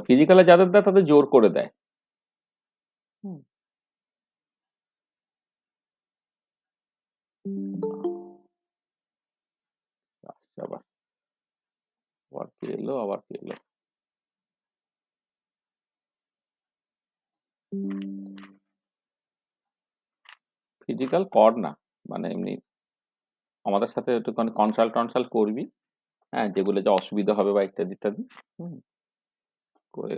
ফিজিক্যালে যাদের দেয় তাদের জোর করে দেয়। হুম। আবার আবার কি এলো, আবার কি এলো? ফিজিক্যাল কর না, মানে এমনি আমাদের সাথে একটুখানি কনসাল্ট করবি, হ্যাঁ, যেগুলো যা অসুবিধা হবে বা ইত্যাদি ইত্যাদি। হুম, করে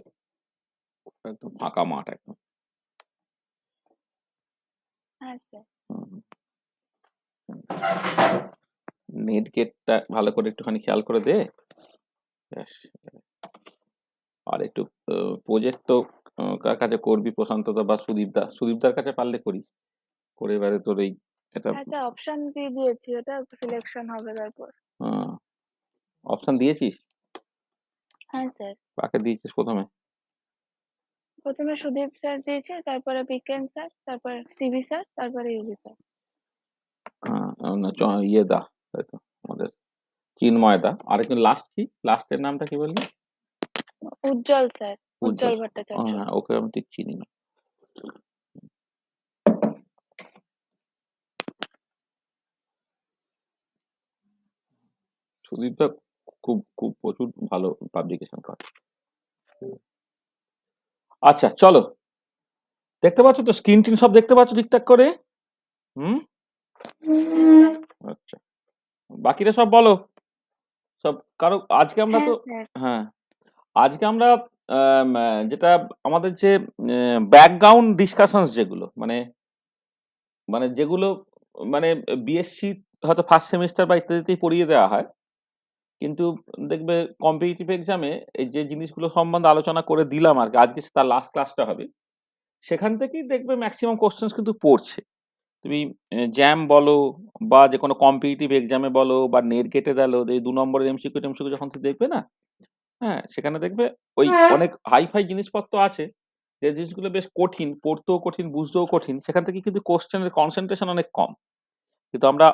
একদম ফাঁকা মাঠ একদম। আচ্ছা। নেট গেটটা ভালো করে একটুখানি খেয়াল করে দে। ব্যাস। আর একটু প্রজেক্ট তো কার কাছে করবি, প্রশান্তদা বা সুদীপদার কাছে পারলে করিস, করে এবারে তোর এই এটা আচ্ছা, অপশন দিয়ে দিয়েছি, ওটা সিলেকশন হবে তারপর। অপশন দিয়েছিস? হ্যাঁ স্যার। কাকে দিয়েছিস প্রথমে? প্রথমে সুদীপ স্যার দিয়েছে, তারপরে বিকেন স্যার, তারপরে সিবি স্যার, তারপরে ইউবি স্যার। না, ইয়ে দা, তাই তো, আমাদের চিন্ময় দা। আর একজন লাস্ট, কি লাস্টের নামটা কি বললি? উজ্জ্বল স্যার, উজ্জ্বল। উজ্জ্বল ভট্টাচার্য। হ্যাঁ, ওকে আমি ঠিক চিনি না। সুদীপদা খুব খুব প্রচুর ভালো পাবলিকেশন করে। আচ্ছা চলো, দেখতে পাচ্ছ তো স্ক্রিন টিন সব দেখতে পাচ্ছ ঠিকঠাক করে? হুম। আচ্ছা, বাকিরা সব বলো, সব কারো আজকে আমরা হ্যাঁ তো, স্যার। হ্যাঁ, আজকে আমরা যেটা আমাদের যে ব্যাকগ্রাউন্ড ডিসকাশনস, যেগুলো মানে মানে যেগুলো মানে বিএসসি হয়তো ফার্স্ট সেমিস্টার বা ইত্যাদিতেই পড়িয়ে দেওয়া হয়, কিন্তু দেখবে কম্পিটিটিভ এক্সামে এই যে জিনিসগুলো সম্বন্ধে আলোচনা করে দিলাম আর কি, আজকে তার লাস্ট ক্লাসটা হবে, সেখান থেকেই দেখবে ম্যাক্সিমাম কোশ্চেন্স কিন্তু পড়ছে। তুমি জ্যাম বলো বা যে কোনো কম্পিটিটিভ এক্সামে বলো বা নেট গেটে দিলো, এই 2 নম্বরের এমসিকিউ টেমসিকিউ যখন তুমি দেখবে না, হ্যাঁ, সেখানে দেখবে ওই অনেক হাই ফাই জিনিসপত্র আছে, যে জিনিসগুলো বেশ কঠিন, পড়তেও কঠিন, বুঝতেও কঠিন, সেখান থেকে কিন্তু কোশ্চেনের কনসেন্ট্রেশন অনেক কম। কিন্তু আমরা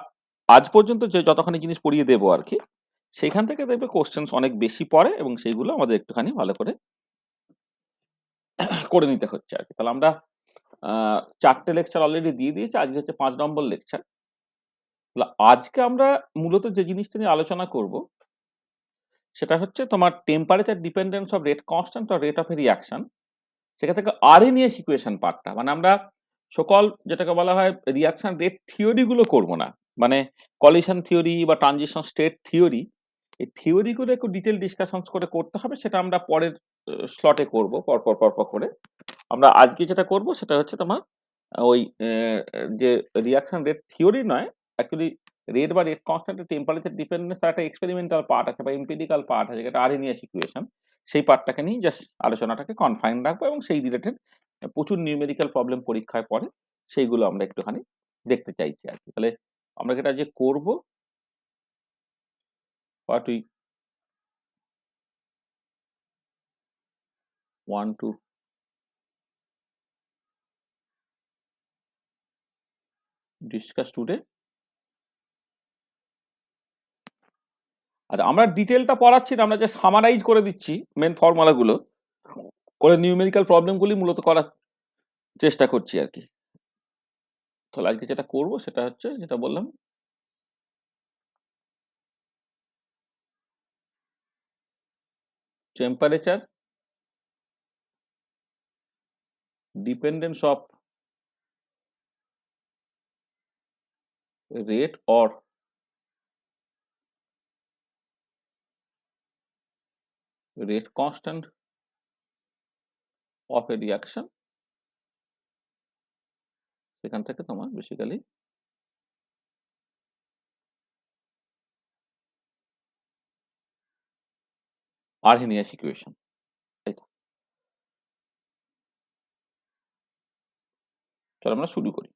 আজ পর্যন্ত যে যতখানি জিনিস পড়িয়ে দেবো আর কি, সেখান থেকে দেখবে কোশ্চেন্স অনেক বেশি পড়ে এবং সেইগুলো আমাদের একটুখানি ভালো করে করে নিতে হচ্ছে আর কি। তাহলে আমরা 4টে লেকচার অলরেডি দিয়ে দিয়েছি, আজকে হচ্ছে 5 নম্বর লেকচার। তাহলে আজকে আমরা মূলত যে জিনিসটা নিয়ে আলোচনা করব, সেটা হচ্ছে তোমার temperature dependence of rate constant or rate of A reaction. সেখান থেকে আরএনএ ইকুয়েশন পার্টটা, মানে আমরা সকল যেটাকে বলা হয় রিঅ্যাকশন রেট থিওরি গুলো করবো না, মানে কলিশন থিওরি বা ট্রানজিশন স্টেট থিওরি, এই থিওরি গুলো একটু ডিটেল ডিসকাশন করে করতে হবে, সেটা আমরা পরের স্লটে করব, পর করে। আমরা আজকে যেটা করব সেটা হচ্ছে তোমার ওই যে রিঅ্যাকশন রেট থিওরি নয়, অ্যাকচুয়ালি রেট বা রেট কনস্ট্যান্টের টেম্পারেচার ডিপেন্ডেন্স, তার একটা এক্সপেরিমেন্টাল পার্ট আছে বা এমপিরিক্যাল পার্ট আছে, যেটা আরএনএস ইকুয়েশন। সেই পার্টটাকে নিয়ে জাস্ট আলোচনাটাকে কনফাইন রাখবো এবং সেই রিলেটেড প্রচুর নিউমেরিক্যাল প্রবলেম পরীক্ষায় পড়ে, সেইগুলো আমরা একটুখানি দেখতে চাইছি আর কি। তাহলে আমরা যেটা যে করব, what we want to discuss today, আর আমরা ডিটেলটা পড়াচ্ছি না, আমরা জাস্ট সামারাইজ করে দিচ্ছি মেন ফর্মুলাগুলো, করে নিউমেরিক্যাল প্রবলেমগুলি মূলত করার চেষ্টা করছি আর কি। তাহলে আজকে যেটা করব সেটা হচ্ছে, যেটা বললাম, temperature dependence of rate or rate constant of A reaction. সেখান থেকে তোমার বেসিক্যালি আরহেনিয়াস ইকুয়েশন, তাই তো। চলো আমরা শুরু করি।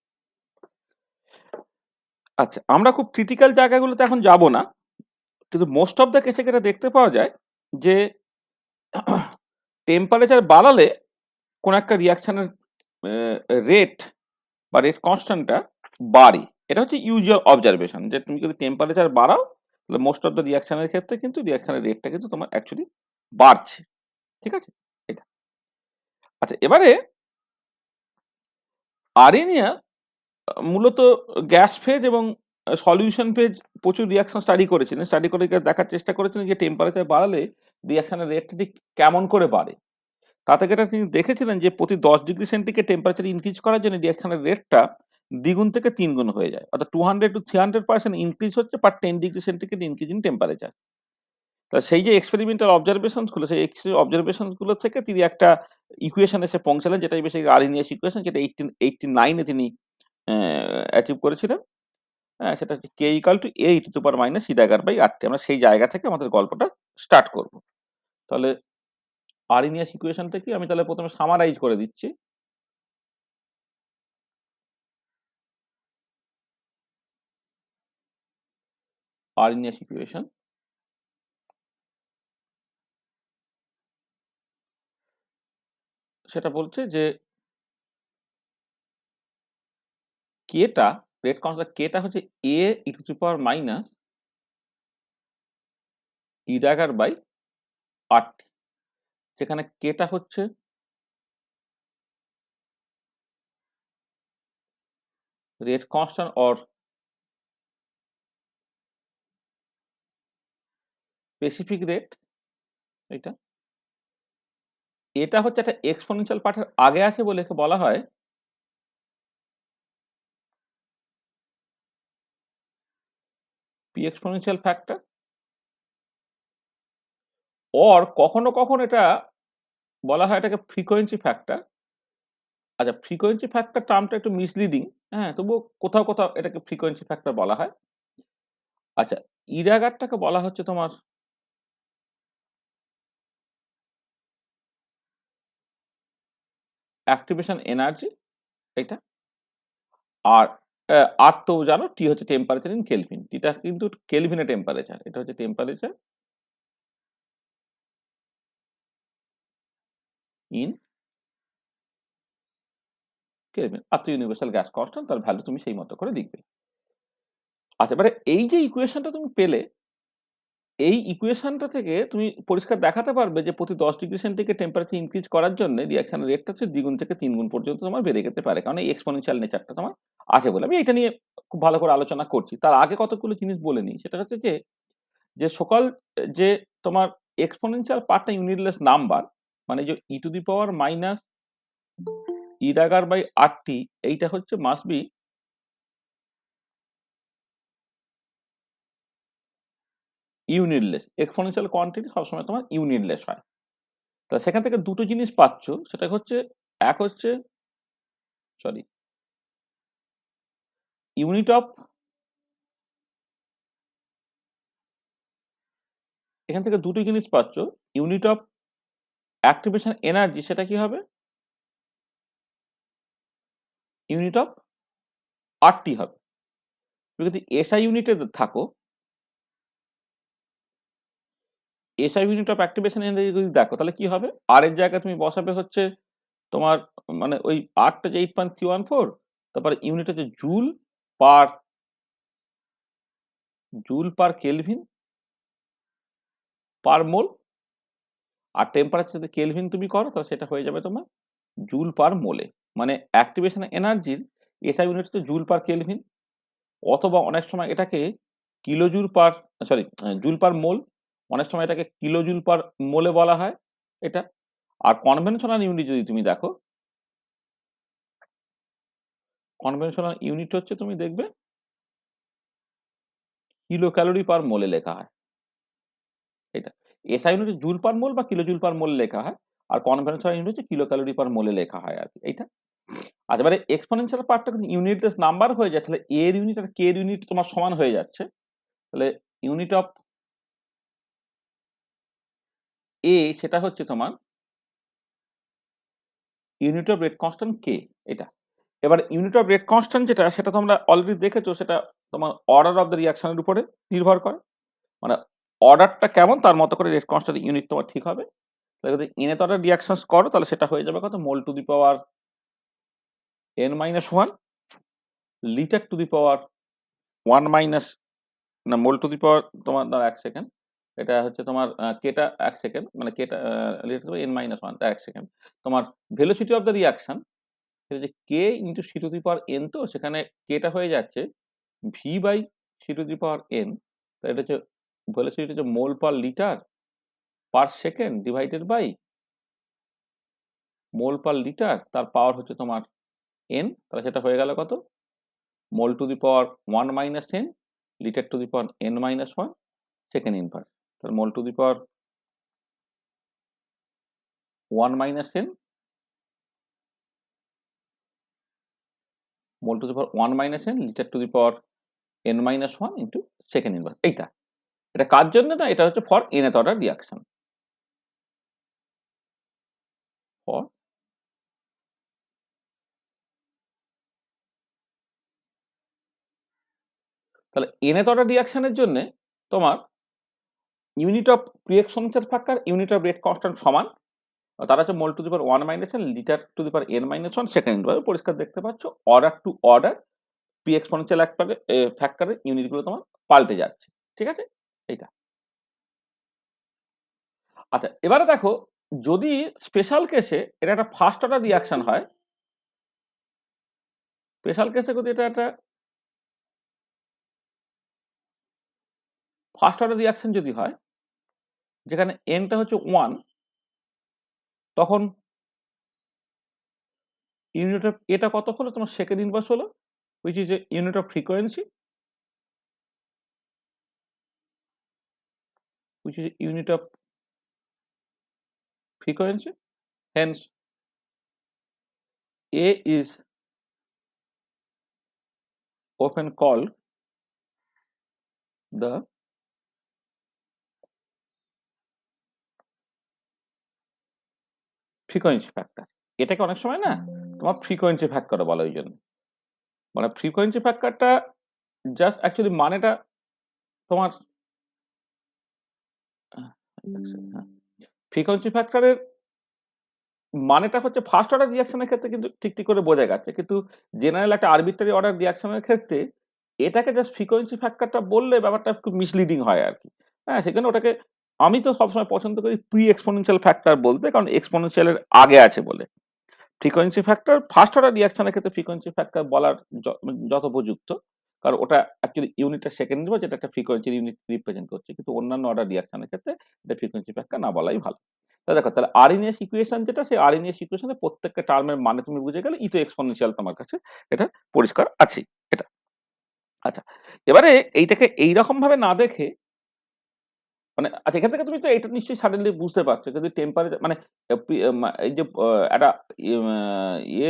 আচ্ছা, আমরা খুব ক্রিটিক্যাল জায়গাগুলোতে এখন যাব না, কিন্তু মোস্ট অফ দ্য কেসে যেটা দেখতে পাওয়া যায় যে টেম্পারেচার বাড়ালে কোন একটা রিঅ্যাকশনের রেট বা রেট কনস্ট্যান্টটা বাড়ে। এটা হচ্ছে ইউজুয়াল অবজারভেশন, যে তুমি যদি টেম্পারেচার বাড়াও তাহলে মোস্ট অফ দ্য রিঅ্যাকশনের ক্ষেত্রে কিন্তু রিঅ্যাকশনের রেটটা কিন্তু তোমার অ্যাকচুয়ালি বাড়ছে, ঠিক আছে। আচ্ছা, এবারে আর্নিয়া মূলত গ্যাস ফেজ এবং সলিউশন ফেজ প্রচুর রিঅ্যাকশন স্টাডি করেছিলেন। স্টাডি করে দেখার চেষ্টা করেছিলেন যে টেম্পারেচার বাড়ালে রিঅ্যাকশনের রেটটা ঠিক কেমন করে বাড়ে। তা থেকে এটা তিনি দেখেছিলেন যে প্রতি 10 ডিগ্রি সেন্টিগ্রেড টেম্পারেচার ইনক্রিজ করার জন্য রিঅ্যাকশনের রেটটা দ্বিগুণ থেকে ৩ গুণ হয়ে যায়। অর্থাৎ 200 to 300% ইনক্রিজ হচ্ছে পার 10 degree centigrade increase in temperature. তা সেই যে এক্সপেরিমেন্টাল অবজারভেশনস গুলো, সেই অবজারভেশনস গুলো থেকে তিনি একটা ইকুয়েশন এসে পৌঁছালেন, যেটাই বেশি আর্নিয়াস ইকুয়েশন, যেটা 1889 এ তিনি অ্যাচিভ করেছিলেন। হ্যাঁ, সেটা হচ্ছে K equal to A to the power minus E the by RT. আমরা সেই জায়গা থেকে আমাদের গল্পটা স্টার্ট করব। তাহলে আর্নিয়াস ইকুয়েশনটা কি আমি তাহলে প্রথমে সামারাইজ করে দিচ্ছি। আর্নিয়াস ইকুয়েশন সেটা বলছে যে কেটা, রেট কনস্ট্যান্ট কেটা হচ্ছে A E to the power minus E the by RT, যেখানে কেটা হচ্ছে rate constant or specific rate. এটা এটা হচ্ছে একটা এক্সপোনেনশিয়াল পার্টের আগে আছে বলে একে বলা হয় পি এক্সপোনেনশিয়াল ফ্যাক্টর। অর কখনো কখনো এটা বলা হয় এটাকে ফ্রিকোয়েন্সি ফ্যাক্টর। আচ্ছা, ফ্রিকোয়েন্সি ফ্যাক্টর টার্মটা একটু মিসলিডিং, হ্যাঁ, তবুও কোথাও কোথাও এটাকে ফ্রিকোয়েন্সি ফ্যাক্টর বলা হয়। আচ্ছা, ইরাগারটাকে বলা হচ্ছে তোমার অ্যাক্টিভেশন এনার্জি, এটা। আর আর তো জানো টি হচ্ছে টেম্পারেচার ইন কেলভিন, টিটা কিন্তু কেলভিনে টেম্পারেচার, এটা হচ্ছে টেম্পারেচার ইন কেলভিন। আর তো ইউনিভার্সাল গ্যাস কনস্ট্যান্ট, তার ভ্যালু তুমি সেই মতো করে লিখবে। আচ্ছা, এবারে এই যে ইকুয়েশনটা তুমি পেলে, এই ইকুয়েশনটা থেকে তুমি পরিষ্কার দেখাতে পারবে যে প্রতি 10 ডিগ্রি সেন্টিগ্রেড টেম্পারেচার ইনক্রিজ করার জন্য রিঅ্যাকশনের রেটটা হচ্ছে দ্বিগুণ থেকে 3 গুণ পর্যন্ত তোমার বেড়ে যেতে পারে। কারণ এই এক্সপোনেনশিয়াল নেচারটা তোমার আছে বলে। আমি এটা নিয়ে খুব ভালো করে আলোচনা করছি। তার আগে কতগুলো জিনিস বলে নিই। সেটা হচ্ছে যে, যে সকল যে তোমার এক্সপোনেনশিয়াল পার্টটা ইউনিটলেস নাম্বার, মানে যে E to the power minus E রাগার বাই আরটি, এইটা হচ্ছে must be unitless. Exponential quantity সবসময় তোমার ইউনিটলেস হয়। তা সেখান থেকে দুটো জিনিস পাচ্ছ, সেটা হচ্ছে এক হচ্ছে সরি ইউনিট অফ, এখান থেকে দুটো জিনিস পাচ্ছ। ইউনিট অফ অ্যাক্টিভেশন এনার্জি সেটা কি হবে, ইউনিট অফ আরটি হবে। তুমি যদি এসআই ইউনিটে থাকো, SI unit of activation energy যদি দেখো, তাহলে কি হবে, আর এর জায়গায় তুমি বসাবে হচ্ছে তোমার মানে ওই আরটা যে 8.314, তারপরে ইউনিট হচ্ছে per joule per kelvin per mole. আর টেম্পারেচার যদি কেলভিন তুমি করো, তাহলে সেটা হয়ে যাবে তোমার জুল পার মোলে। মানে অ্যাক্টিভেশন এনার্জির এসআই ইউনিট হচ্ছে জুল পার কেলভিন, অথবা অনেক সময় এটাকে kilo joule per, sorry, joule per mole, অনেক সময় এটাকে কিলো জুল পার মোলে বলা হয় এটা। আর কনভেনশনাল ইউনিট যদি তুমি দেখো, কনভেনশনাল ইউনিট হচ্ছে তুমি দেখবে কিলো ক্যালোরি পার মোলে লেখা হয় এটা। এসআই ইউনিট জুল পার মোল বা কিলো জুল পার মোল লেখা হয়, আর কনভেনশনাল ইউনিট হচ্ছে কিলো ক্যালোরি পার মোলে লেখা হয় আর কি এইটা। আর এবারে এক্সপোনেনশিয়াল পার্টটা কিন্তু ইউনিটলেস নাম্বার হয়ে যায়, তাহলে এ এর ইউনিট আর কে এর ইউনিট তোমার সমান হয়ে যাচ্ছে। তাহলে ইউনিট অফ এ সেটা হচ্ছে তোমার ইউনিট অফ রেট কনস্ট্যান্ট কে, এটা। এবার ইউনিট অফ রেট কনস্ট্যান্ট যেটা, সেটা তোমরা অলরেডি দেখেছো, সেটা তোমার অর্ডার অফ দ্য রিঅ্যাকশনের উপরে নির্ভর করে। মানে অর্ডারটা কেমন তার মতো করে রেট কনস্ট্যান্ট ইউনিট তোমার ঠিক হবে। তাহলে যদি এনথ অর্ডার রিঅ্যাকশনস করো, তাহলে সেটা হয়ে যাবে কত, mole to the power n-1 litre to the power 1 minus, না মোল টু দি পাওয়ার তোমার, দাঁড়া এক সেকেন্ড, এটা হচ্ছে তোমার কেটা 1 সেকেন্ড, মানে কেটা লিটার টু n মাইনাস 1 টা 1 সেকেন্ড। তোমার ভেলোসিটি অফ দ্য রিঅ্যাকশন সেটা যে k into c to the power n, তো সেখানে কেটা হয়ে যাচ্ছে v by c to the power n। তো এটা হচ্ছে ভেলোসিটি হচ্ছে mole per litre per second divided by mole per litre, তার পাওয়ার হচ্ছে তোমার n। তাহলে সেটা হয়ে গেল কত? Mole to the power 1 minus n, litre to the power n minus 1, second inverse. তাহলে mole to the power 1 minus n, mole to the power 1 minus n, litre to the power n minus 1 into second inverse. এইটা এটা কার জন্য? না, এটা হচ্ছে for nth order reaction. For তাহলে nth order রিঅ্যাকশনের জন্য তোমার unit of pre exponential factor, unit of rate constant সমান। তারা হচ্ছে mole to the power 1 minus n, litre to the power n minus 1, second inverse. পরিষ্কার দেখতে পাচ্ছ order to order pre exponential ফ্যাক্টরের ইউনিটগুলো তোমার পাল্টে যাচ্ছে। ঠিক আছে, এইটা। আচ্ছা, এবারে দেখো, যদি স্পেশাল কেসে এটা একটা ফার্স্ট অর্ডার রিঅ্যাকশন হয়, স্পেশাল কেসে যদি এটা একটা ফার্স্ট অর্ডার রিঅ্যাকশন যদি হয়, যেখানে nটা হচ্ছে 1, তখন ইউনিট অফ এটা কত হলো? তোমার সেকেন্ড ইনভার্স হলো, which is a unit of frequency, which is unit of frequency. Hence a is often called the frequency factor. এটাকে অনেক সময় না তোমার ফ্রিকোয়েন্সি ফ্যাক্টর বলে, ওই জন্য মানে ফ্রিকোয়েন্সি ফ্যাক্টরটা জাস্ট অ্যাকচুয়ালি মানেটা তোমার ফ্রিকোয়েন্সি ফ্যাক্টরের মানেটা হচ্ছে ফার্স্ট অর্ডার রিঅ্যাকশনের ক্ষেত্রে কিন্তু ঠিক ঠিক করে বোঝা যাচ্ছে, কিন্তু জেনারেল একটা আরবিট্রারি অর্ডার রিঅ্যাকশনের ক্ষেত্রে এটাকে জাস্ট ফ্রিকোয়েন্সি ফ্যাক্টরটা বললে ব্যাপারটা একটু মিসলিডিং হয় আর কি। হ্যাঁ, সেখানে ওটাকে আমি তো সবসময় পছন্দ করি প্রি এক্সপোনেনশিয়াল ফ্যাক্টর বলতে, কারণ এক্সপোনেনশিয়ালের আগে আছে বলে। ফ্রিকোয়েন্সি ফ্যাক্টর ফার্স্ট অর্ডার রিঅ্যাকশনের ক্ষেত্রে ফ্রিকোয়েন্সি ফ্যাক্টর বলার যথোপযুক্ত, কারণ ওটা অ্যাকচুয়ালি ইউনিটটা সেকেন্ড নিব, যেটা একটা ফ্রিকোয়েন্সির ইউনিট রিপ্রেজেন্ট করছে, কিন্তু অন্যান্য অর্ডার রিঅ্যাকশনের ক্ষেত্রে এটা ফ্রিকোয়েন্সি ফ্যাক্টর না বলাই ভালো। তাহলে দেখো, তাহলে আরএনএস ইকুয়েশন যেটা, সেই আরএনএস ইকুয়েশনে প্রত্যেকটা টার্মের মানে তুমি বুঝে গেলে, ইতো এক্সপোনেনশিয়াল তোমার কাছে এটা পরিষ্কার আছে। এটা আচ্ছা, এবারে এইটাকে এইরকম ভাবে না দেখে, মানে আচ্ছা, এখান থেকে তুমি তো এটা নিশ্চয়ই সাডেনলি বুঝতে পারছো, যদি টেম্পারেচার মানে এই যে একটা ইয়ে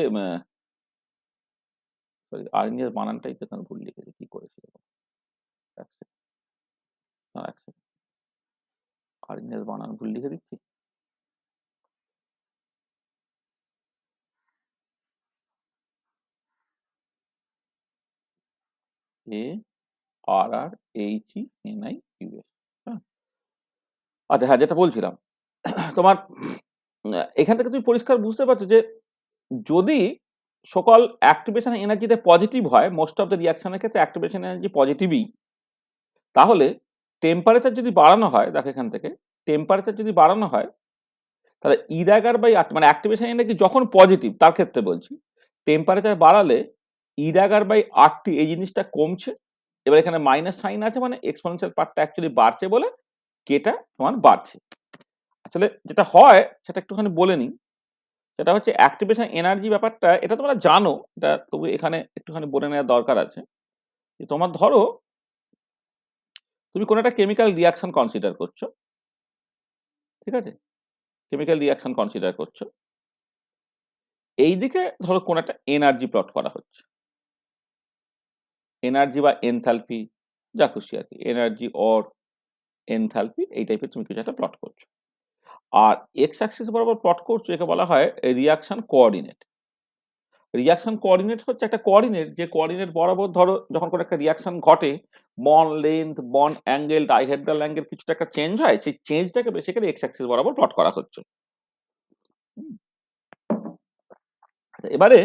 সরি, আর্নিয়ার বানানটাই তো এখানে ভুল লিখেছি, কি করেছি দেখো। এক সেকেন্ড, না, এক সেকেন্ড, আর্নিয়ার বানান ভুল লিখে দিচ্ছি। A R R H E N I U S. হ্যাঁ, আচ্ছা, হ্যাঁ, যেটা বলছিলাম তোমার এখান থেকে তুমি পরিষ্কার বুঝতে পারছো যে যদি সকল অ্যাক্টিভেশন এনার্জিতে পজিটিভ হয়, মোস্ট অফ দ্য রিঅ্যাকশনের ক্ষেত্রে অ্যাক্টিভেশন এনার্জি পজিটিভই, তাহলে টেম্পারেচার যদি বাড়ানো হয়, দেখো এখান থেকে টেম্পারেচার যদি বাড়ানো হয়, তাহলে ই ড্যাগার বাই আর, মানে অ্যাক্টিভেশন এনার্জি যখন পজিটিভ তার ক্ষেত্রে বলছি, টেম্পারেচার বাড়ালে ই ড্যাগার বাই আরটি এই জিনিসটা কমছে। এবার এখানে মাইনাস সাইন আছে, মানে এক্সপোনেনশিয়াল পার্টটা অ্যাকচুয়ালি বাড়ছে বলে কেটা তোমার বাড়ছে। আসলে যেটা হয় সেটা একটুখানি বলে নিই। সেটা হচ্ছে অ্যাক্টিভেশন এনার্জি ব্যাপারটা, এটা তোমরা জানো, এটা তবু এখানে একটুখানি বলে নেওয়ার দরকার আছে। যে তোমার ধরো তুমি কোনো একটা কেমিক্যাল রিয়াকশন কনসিডার করছো, ঠিক আছে, কেমিক্যাল রিয়াকশন কনসিডার করছো, এইদিকে ধরো কোন একটা এনার্জি প্লট করা হচ্ছে, এনার্জি বা এনথালপি, যা খুশি আর কি, এনার্জি অর এনথালপি, এই টাইপের তুমি কিছু একটা প্লট করছো। আর এক্স অ্যাক্সিস বরাবর প্লট করছো, একে বলা হয় রিয়াকশন কোঅর্ডিনেট। রিয়াকশন কোঅর্ডিনেট হচ্ছে একটা কোঅর্ডিনেট, যে কোঅর্ডিনেট বরাবর ধরো যখন কোনো একটা রিয়াকশন ঘটে, bond length, bond angle, dihedral angle কিছুটা একটা চেঞ্জ হয়, সেই চেঞ্জটাকে বেসিক্যালি এক্স অ্যাক্সিস বরাবর প্লট করা হচ্ছে। আচ্ছা, এবারে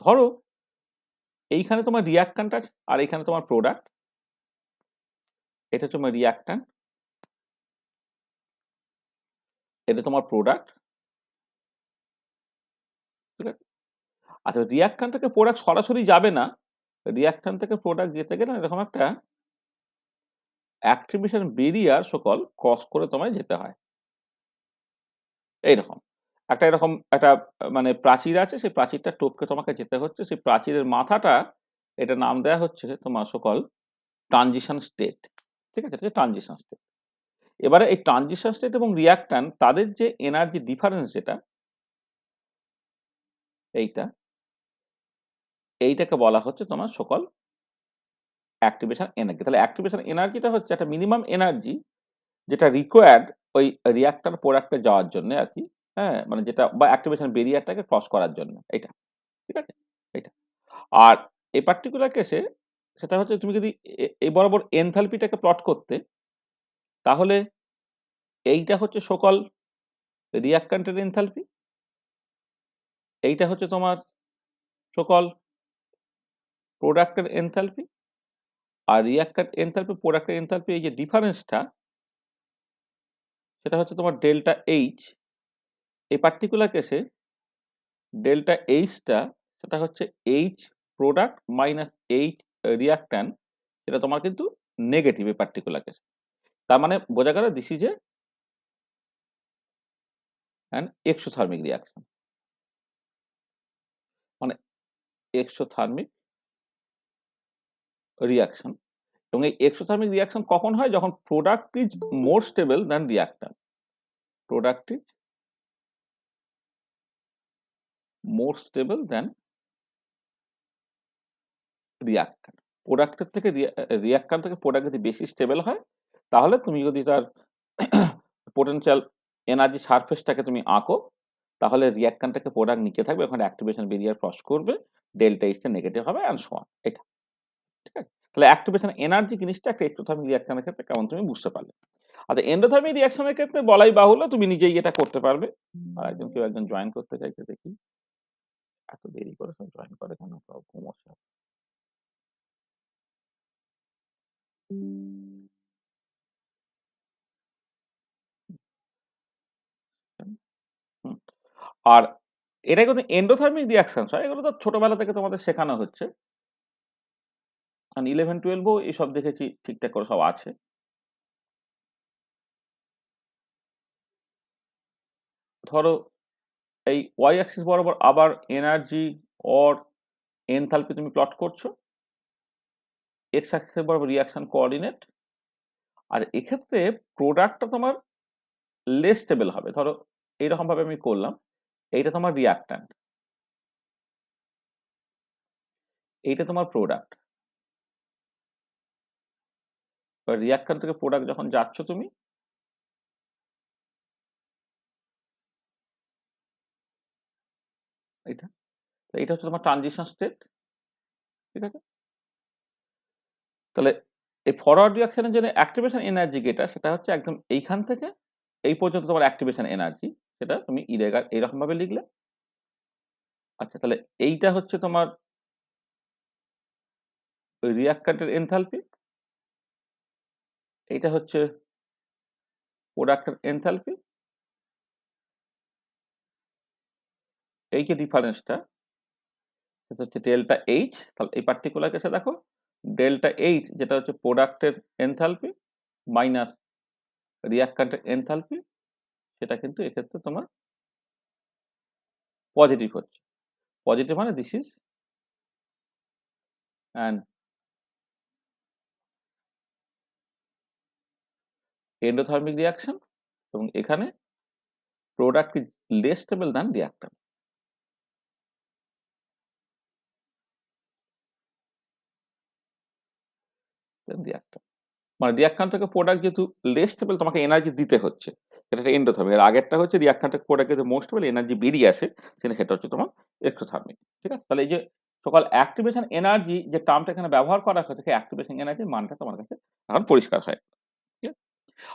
ধরো এইখানে তোমার রিয়াক্ট্যান্ট আছে আর এইখানে তোমার প্রোডাক্ট। এটা হচ্ছে তোমার রিঅ্যাক্ট্যান্ট, এটা তোমার প্রোডাক্ট, ঠিক আছে? আচ্ছা, রিঅ্যাক্ট্যান্ট থেকে প্রোডাক্ট সরাসরি যাবে না, রিঅ্যাক্ট্যান্ট থেকে প্রোডাক্ট যেতে গেলে এরকম একটা অ্যাক্টিভেশন ব্যারিয়ার সকল ক্রস করে তোমায় যেতে হয়। এইরকম এরকম একটা মানে প্রাচীর আছে, সেই প্রাচীরটা টপকে তোমাকে যেতে হচ্ছে, সেই প্রাচীরের মাথাটা এটা নাম দেওয়া হচ্ছে তোমার সকল ট্রানজিশন স্টেট, ঠিক আছে? এটা ট্রানজিশন স্টেট। এবারে এই ট্রানজিশন স্টেট এবং রিঅ্যাক্ট্যান্ট তাদের যে এনার্জি ডিফারেন্স যেটা এইটা এইটাকে বলা হচ্ছে তোমার সকল অ্যাক্টিভেশন এনার্জি। তাহলে অ্যাক্টিভেশন এনার্জিটা হচ্ছে একটা মিনিমাম এনার্জি যেটা রিকোয়ার্ড ওই রিঅ্যাক্ট্যান্ট প্রোডাক্টে যাওয়ার জন্য আর কি, হ্যাঁ? মানে যেটা বা অ্যাক্টিভেশন ব্যারিয়ারটাকে ক্রস করার জন্য এইটা, ঠিক আছে? এইটা। আর এই পার্টিকুলার কেসে সেটা হচ্ছে তুমি যদি এই বরাবর এনথালপিটাকে প্লট করতে, তাহলে এইটা হচ্ছে সকল রিঅ্যাক্ট্যান্টের এনথালপি, এইটা হচ্ছে তোমার সকল প্রোডাক্টের এনথালপি, আর রিঅ্যাক্ট্যান্ট এনথালপি প্রোডাক্টের এনথালপি এই যে ডিফারেন্সটা সেটা হচ্ছে তোমার ডেল্টা এইচ। এই পার্টিকুলার কেসে ডেল্টা এইচটা সেটা হচ্ছে H product minus H reactant, সেটা তোমার কিন্তু নেগেটিভ এই পার্টিকুলার কেসে। তার মানে বোঝা গেল this is an exothermic reaction, মানে এক্সোথার্মিক রিঅ্যাকশন। এবং এই এক্সোথার্মিক রিঅ্যাকশন কখন হয়? যখন product is more stable than reactant. Product is more stable than reactant. প্রোডাক্টের থেকে রিঅ্যাক্ট্যান্ট থেকে প্রোডাক্ট যদি বেশি স্টেবল হয়, তাহলে তুমি যদি তার পোটেনশিয়াল এনার্জি সারফেসটাকে তুমি আঁকো, তাহলে রিঅ্যাক্ট্যান্ট থেকে প্রোডাক্ট নিচে থাকবে, ওখানে অ্যাক্টিভেশন ব্যারিয়ার ক্রস করবে, ডেল্টা এইচটা নেগেটিভ হবে অ্যান্ড সো অন। এটা ঠিক আছে? তাহলে অ্যাক্টিভেশন এনার্জি জিনিসটা একটা এক্টোথার্মিক রিঅ্যাকশনের ক্ষেত্রে কেমন তুমি বুঝতে পারলে। আচ্ছা, এন্ডোথার্মিক রিঅ্যাকশনের ক্ষেত্রে বলাই বাহুল্য তুমি নিজেই এটা করতে পারবে। আর কেউ একজন জয়েন করতে চাইছে দেখি। এত দেরি করে সব জয়েন করে কেন? সব সমস্যা। হুম। আর এটা কিন্তু এন্ডোথার্মিক রিঅ্যাকশন হয়, এগুলো তো ছোটবেলা থেকে তোমাদের শেখানো হচ্ছে। কারণ 11-12ও এসব দেখেছি ঠিকঠাক করে সব আছে। ধরো এই ওয়াই অ্যাক্সিস বরাবর আবার এনার্জি অর এনথালপি তুমি প্লট করছো, এক্স অ্যাক্সিস বরাবর রিঅ্যাকশন কোঅর্ডিনেট। আর এক্ষেত্রে প্রোডাক্টটা তোমার লেস স্টেবল হবে। ধরো এইরকম ভাবে আমি করলাম, এইটা তোমার রিঅ্যাক্ট্যান্ট, এইটা তোমার প্রোডাক্ট। রিঅ্যাক্ট্যান্ট থেকে প্রোডাক্ট যখন যাচ্ছ তুমি, এটা এটা হচ্ছে তোমার ট্রানজিশন স্টেট, ঠিক আছে? তাহলে এই ফরওয়ার্ড রিঅ্যাকশনের জন্য অ্যাক্টিভেশন এনার্জি যেটা, সেটা হচ্ছে একদম এইখান থেকে এই পর্যন্ত তোমার অ্যাক্টিভেশন এনার্জি, সেটা তুমি ইরেগার এইরকম ভাবে লিখলে। আচ্ছা, তাহলে এইটা হচ্ছে তোমার রিঅ্যাক্ট্যান্টের এনথালপি, এইটা হচ্ছে প্রোডাক্টের এনথালপি। এই যে ডিফারেন্সটা সেটা হচ্ছে ডেল্টা এইচ। তাহলে এই পার্টিকুলার কেসে দেখো ডেল্টা এইচ যেটা হচ্ছে প্রোডাক্টের এনথালপি মাইনাস রিঅ্যাক্ট্যান্টের এনথালপি, সেটা কিন্তু এক্ষেত্রে তোমার পজিটিভ হচ্ছে। পজিটিভ মানে this is an endothermic reaction, এবং এখানে product is less stable than reactant. Reactant মানে রিঅ্যাক্ট্যান্ট থেকে প্রোডাক্ট যেহেতু লেস স্টেবল, তোমাকে এনার্জি দিতে হচ্ছে, সেটা একটা এন্ডোথার্মিক। এর আগেরটা হচ্ছে রিঅ্যাক্ট্যান্ট থেকে প্রোডাক্ট যেহেতু মোস্ট স্টেবল, এনার্জি বেরিয়ে আসে, সেটা হচ্ছে তোমার এক্সোথার্মিক, ঠিক আছে? তাহলে এই যে সকল অ্যাক্টিভেশন এনার্জি যে টার্মটা এখানে ব্যবহার করা হয়েছে, সেই অ্যাক্টিভেশন এনার্জির মানটা তোমার কাছে এখন পরিষ্কার হয়, ঠিক আছে?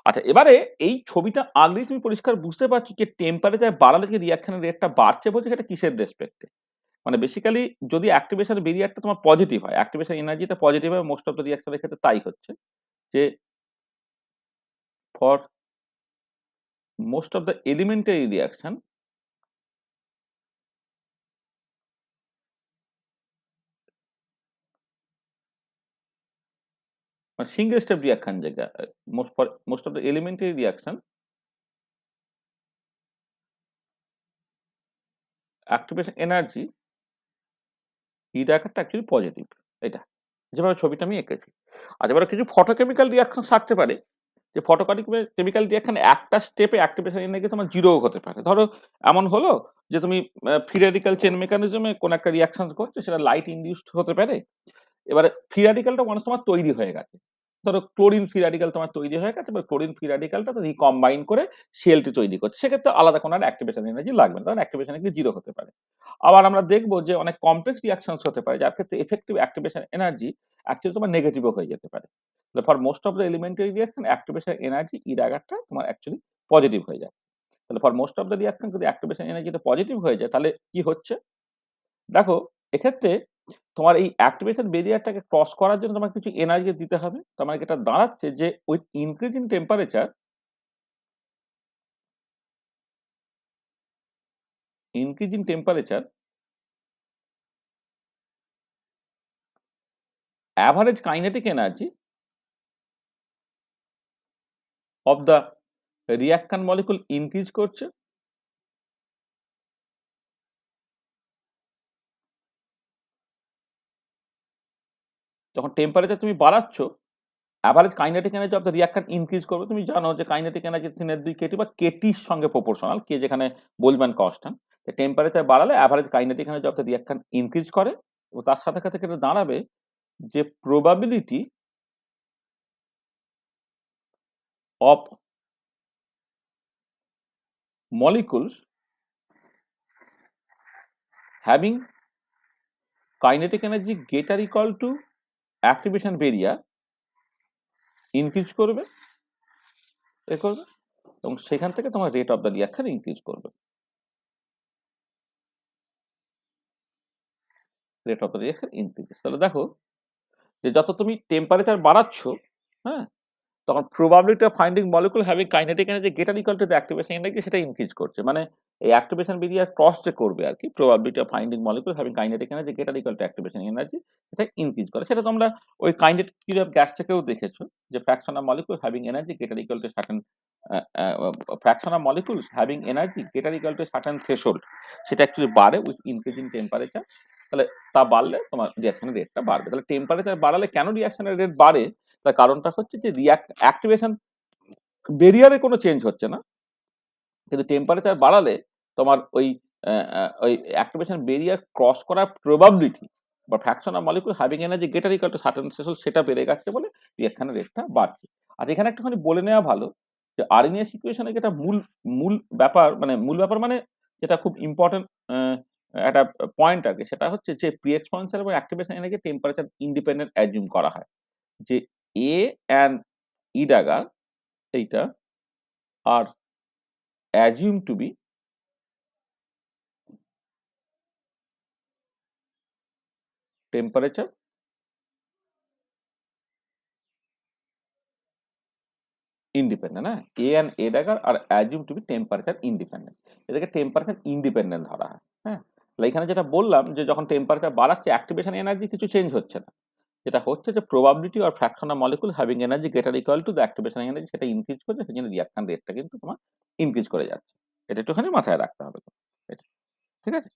আচ্ছা, এবারে এই ছবিটা আঁকলেই তুমি পরিষ্কার বুঝতে পারছো যে টেম্পারেচার বাড়ালে যে রিঅ্যাকশনের রেটটা বাড়ছে বলছে, সেটা কিসের রেসপেক্টে। মানে বেসিক্যালি যদি অ্যাক্টিভেশন বেরিয়ারটা তোমার পজিটিভ হয়, অ্যাক্টিভেশন এনার্জিটা পজিটিভ হয়, মোস্ট অফ দ্য রিঅ্যাকশনের ক্ষেত্রে তাই হচ্ছে যে for most of the elementary reaction, single step reaction for most of the elementary reaction, activation energy ই আকারটা অ্যাকচুয়ালি পজিটিভ। এটা যেভাবে ছবিটা আমি এঁকেছি। আর এবারে কিছু ফটোকেমিক্যাল রিঅ্যাকশন থাকতে পারে, যে কেমিক্যাল রিঅ্যাকশন একটা স্টেপে অ্যাক্টিভেশন এনার্জি তোমার 0 ও হতে পারে। ধরো এমন হলো যে তুমি ফ্রি রেডিক্যাল চেইন মেকানিজমে কোন একটা রিঅ্যাকশন করছো, সেটা লাইট ইনডিউসড হতে পারে। এবারে ফ্রি রেডিক্যালটা ওয়ান্স তোমার তৈরি হয়ে গেছে। ধরো ক্লোরিন ফ্রি রেডিক্যাল তোমার তৈরি হয়ে গেছে, এবার ক্লোরিন ফ্রি রেডিক্যালটা তো রিকম্বাইন করে সিএলটি তৈরি করছে। সেক্ষেত্রে আলাদা কোনো অ্যাক্টিভেশন এনার্জি লাগবে না, কারণ অ্যাক্টিভেশন এনার্জি 0 হতে পারে। আবার আমরা দেখব যে অনেক কমপ্লেক্স রিঅ্যাকশনস হতে পারে, যার ক্ষেত্রে এফেক্টিভ অ্যাক্টিভেশন এনার্জি অ্যাকচুয়ালি তোমার নেগেটিভও হয়ে যেতে পারে। For most of the elementary reaction activation energy E আকারটা তোমার অ্যাকচুয়ালি পজিটিভ হয়ে যায়। তাহলে for most of the reaction যদি অ্যাক্টিভেশন এনার্জিটা পজিটিভ হয়ে যায়, তাহলে কি হচ্ছে? দেখো এক্ষেত্রে তোমার এই অ্যাক্টিভেশন ব্যারিয়ারটাকে ক্রস করার জন্য তোমাকে কিছু এনার্জি দিতে হবে। তার মানে এটা দাঁড়াচ্ছে যে with increasing temperature, increasing temperature average kinetic energy of the reaction molecule increase করছে। যখন টেম্পারেচার তুমি বাড়াচ্ছ, average kinetic energy of the reaction increase করবে। তুমি জানো যে কাইনেটিক এনার্জি 3/2 বা কেটির সঙ্গে প্রপোর্শনাল, কে যেখানে বোলম্যান কনস্ট্যান্ট। টেম্পারেচার বাড়ালে average kinetic energy of the reaction increase করে, এবং তার সাথে সাথে এটা দাঁড়াবে যে probability of molecules having kinetic energy greater equal to activation barrier increase করবে, এবং সেখান থেকে তোমার rate of the reaction increase করবে। Rate of the reaction increase. তাহলে দেখো যে যত তুমি টেম্পারেচার বাড়াচ্ছ, হ্যাঁ, তখন probability of finding molecule having kinetic energy greater equal to the activation energy, সেটা ইনক্রিজ করছে। মানে এই অ্যাক্টিভেশন বেরিয়ার ক্রস যে করবে আর কি, probability of finding molecule having kinetic energy greater equal two activation energy, সেটা ইনক্রিজ করে। সেটা তোমরা ওই কাইনেটিক থিওরি অফ গ্যাস থেকেও দেখেছো, যে fraction of molecule having energy greater equal to certain fraction of molecules having energy greater equal to certain threshold, সেটা actually বাড়ে উইথ ইনক্রিজিং টেম্পারেচার। তাহলে তা বাড়লে তোমার রিঅ্যাকশনের রেটটা বাড়বে। তাহলে টেম্পারেচার বাড়ালে কেন রিঅ্যাকশনের রেট বাড়ে? তার কারণটা হচ্ছে যে অ্যাক্টিভেশন বেরিয়ারে কোনো চেঞ্জ হচ্ছে না, কিন্তু টেম্পারেচার বাড়ালে তোমার ওই অ্যাক্টিভেশন বেরিয়ার ক্রস করার প্রবাবিলিটি বা fraction of molecule having energy greater equal to certain threshold, সেটা বেড়ে যাচ্ছে বলে রিঅ্যাকশনের রেটটা বাড়ছে। আর এখানে একটুখানি বলে নেওয়া ভালো যে আরএনএস ইকুয়েশনে যেটা মূল মূল মূল ব্যাপার মানে যেটা খুব ইম্পর্টেন্ট একটা পয়েন্ট আগে, সেটা হচ্ছে যে প্রি এক্সপোনেনশিয়াল এবং activation energy temperature independent assume করা হয়, যে এ অ্যান্ড ই ডাগার এইটা আর assumed to be temperature independent, হ্যাঁ, A and A dagger are assumed to be temperature independent, এটাকে টেম্পারেচার ইন্ডিপেন্ডেন্ট ধরা হয়। হ্যাঁ, তাহলে এখানে যেটা বললাম যে যখন টেম্পারেচার বাড়াচ্ছে অ্যাক্টিভেশন এনার্জি কিছু চেঞ্জ হচ্ছে না, যেটা হচ্ছে যে probability or fraction of molecule having energy greater equal to the activation energy, সেটা ইনক্রিজ করছে, সেই জন্য রিঅ্যাকশন রেটটা কিন্তু তোমার ইনক্রিজ করে যাচ্ছে। এটা একটুখানি মাথায় রাখতে হবে। এটা ঠিক আছে,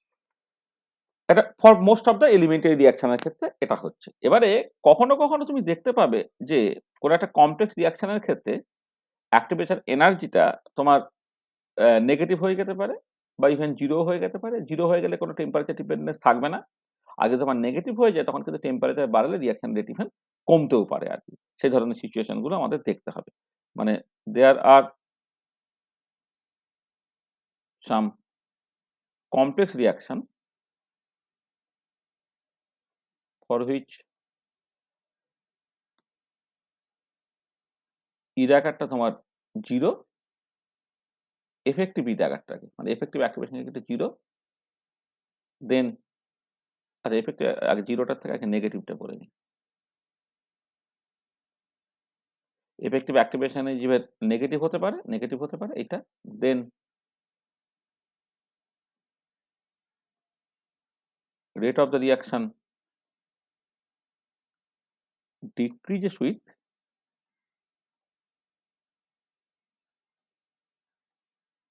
এটা for most of the elementary রিঅ্যাকশনের ক্ষেত্রে এটা হচ্ছে। এবারে কখনো কখনো তুমি দেখতে পাবে যে কোনো একটা কমপ্লেক্স রিঅ্যাকশনের ক্ষেত্রে অ্যাক্টিভেশন এনার্জিটা তোমার নেগেটিভ হয়ে যেতে পারে, বা ইভেন 0 হয়ে যেতে পারে। 0 হয়ে গেলে কোনো টেম্পারেচার ডিপেন্ডেন্স থাকবে না। আর যদি তোমার নেগেটিভ হয়ে যায়, তখন কিন্তু টেম্পারেচার বাড়ালে রিঅ্যাকশন রেট ইভেন কমতেও পারে আর কি। সেই ধরনের সিচুয়েশন গুলো আমাদের দেখতে হবে। মানে দেয়ার আর সাম কমপ্লেক্স রিঅ্যাকশন ফর হুইচ ই আকারটা তোমার 0, এফেক্টিভ ই আকারটাকে মানে এফেক্টিভ অ্যাক্টিভেশন এর 0, দেন আচ্ছা এফেক্টিভ আগে 0টার থেকে আগে নেগেটিভটা বলে নিই। এফেক্টিভ অ্যাক্টিভেশন এনার্জি নেগেটিভ হতে পারে এটা। দেন rate of the reaction decreases with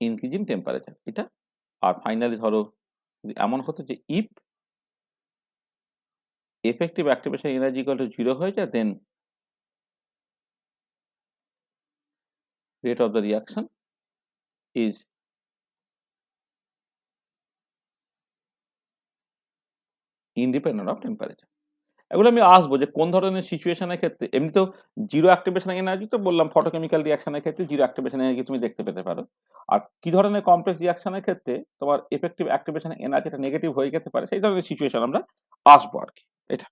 increase in temperature এটা। আর ফাইনালি ধরো যদি এমন হতো যে if effective activation energy equal to 0 হয়ে যায়, then rate of the reaction is independent of temperature। এগুলো আমি আসবো যে কোন ধরনের সিচুয়েশনের ক্ষেত্রে। এমনিতেও জিরো অ্যাক্টিভেশন এনার্জি তো বললাম, ফটোকেমিক্যাল রিঅ্যাকশনের ক্ষেত্রে জিরো অ্যাক্টিভেশন এনার্জি তুমি দেখতে পেতে পারো। আর কি ধরনের কমপ্লেক্স রিঅ্যাকশনের ক্ষেত্রে তোমার এফেক্টিভ অ্যাক্টিভেশন এনার্জিটা নেগেটিভ হয়ে যেতে পারে, সেই ধরনের সিচুয়েশন আমরা আসবো আর কি এটা।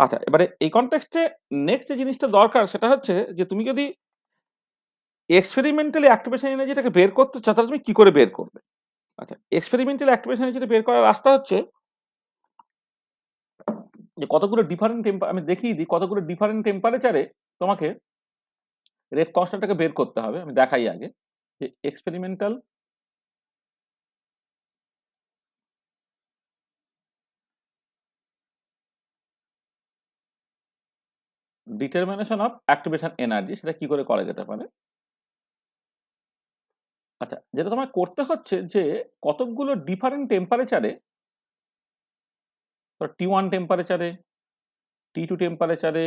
আচ্ছা, এবারে এই কনটেক্সটে নেক্সট যে জিনিসটা দরকার সেটা হচ্ছে যে তুমি যদি এক্সপেরিমেন্টালি অ্যাক্টিভেশন এনার্জিটাকে বের করতে চাও তাহলে তুমি কি করে বের করবে? আচ্ছা, এক্সপেরিমেন্টাল অ্যাক্টিভেশন এনার্জিটা বের করার রাস্তা হচ্ছে যে কতগুলো ডিফারেন্ট আমি দেখিয়ে দিই কতগুলো ডিফারেন্ট টেম্পারেচারে তোমাকে রেট কনস্ট্যান্টটাকে বের করতে হবে। আমি দেখাই আগে যে experimental determination of activation energy সেটা কি করে করা যেতে পারে। আচ্ছা, যেটা তোমায় করতে হচ্ছে যে কতগুলো ডিফারেন্ট টেম্পারেচারে, T1 টেম্পারেচারে, T2 টেম্পারেচারে,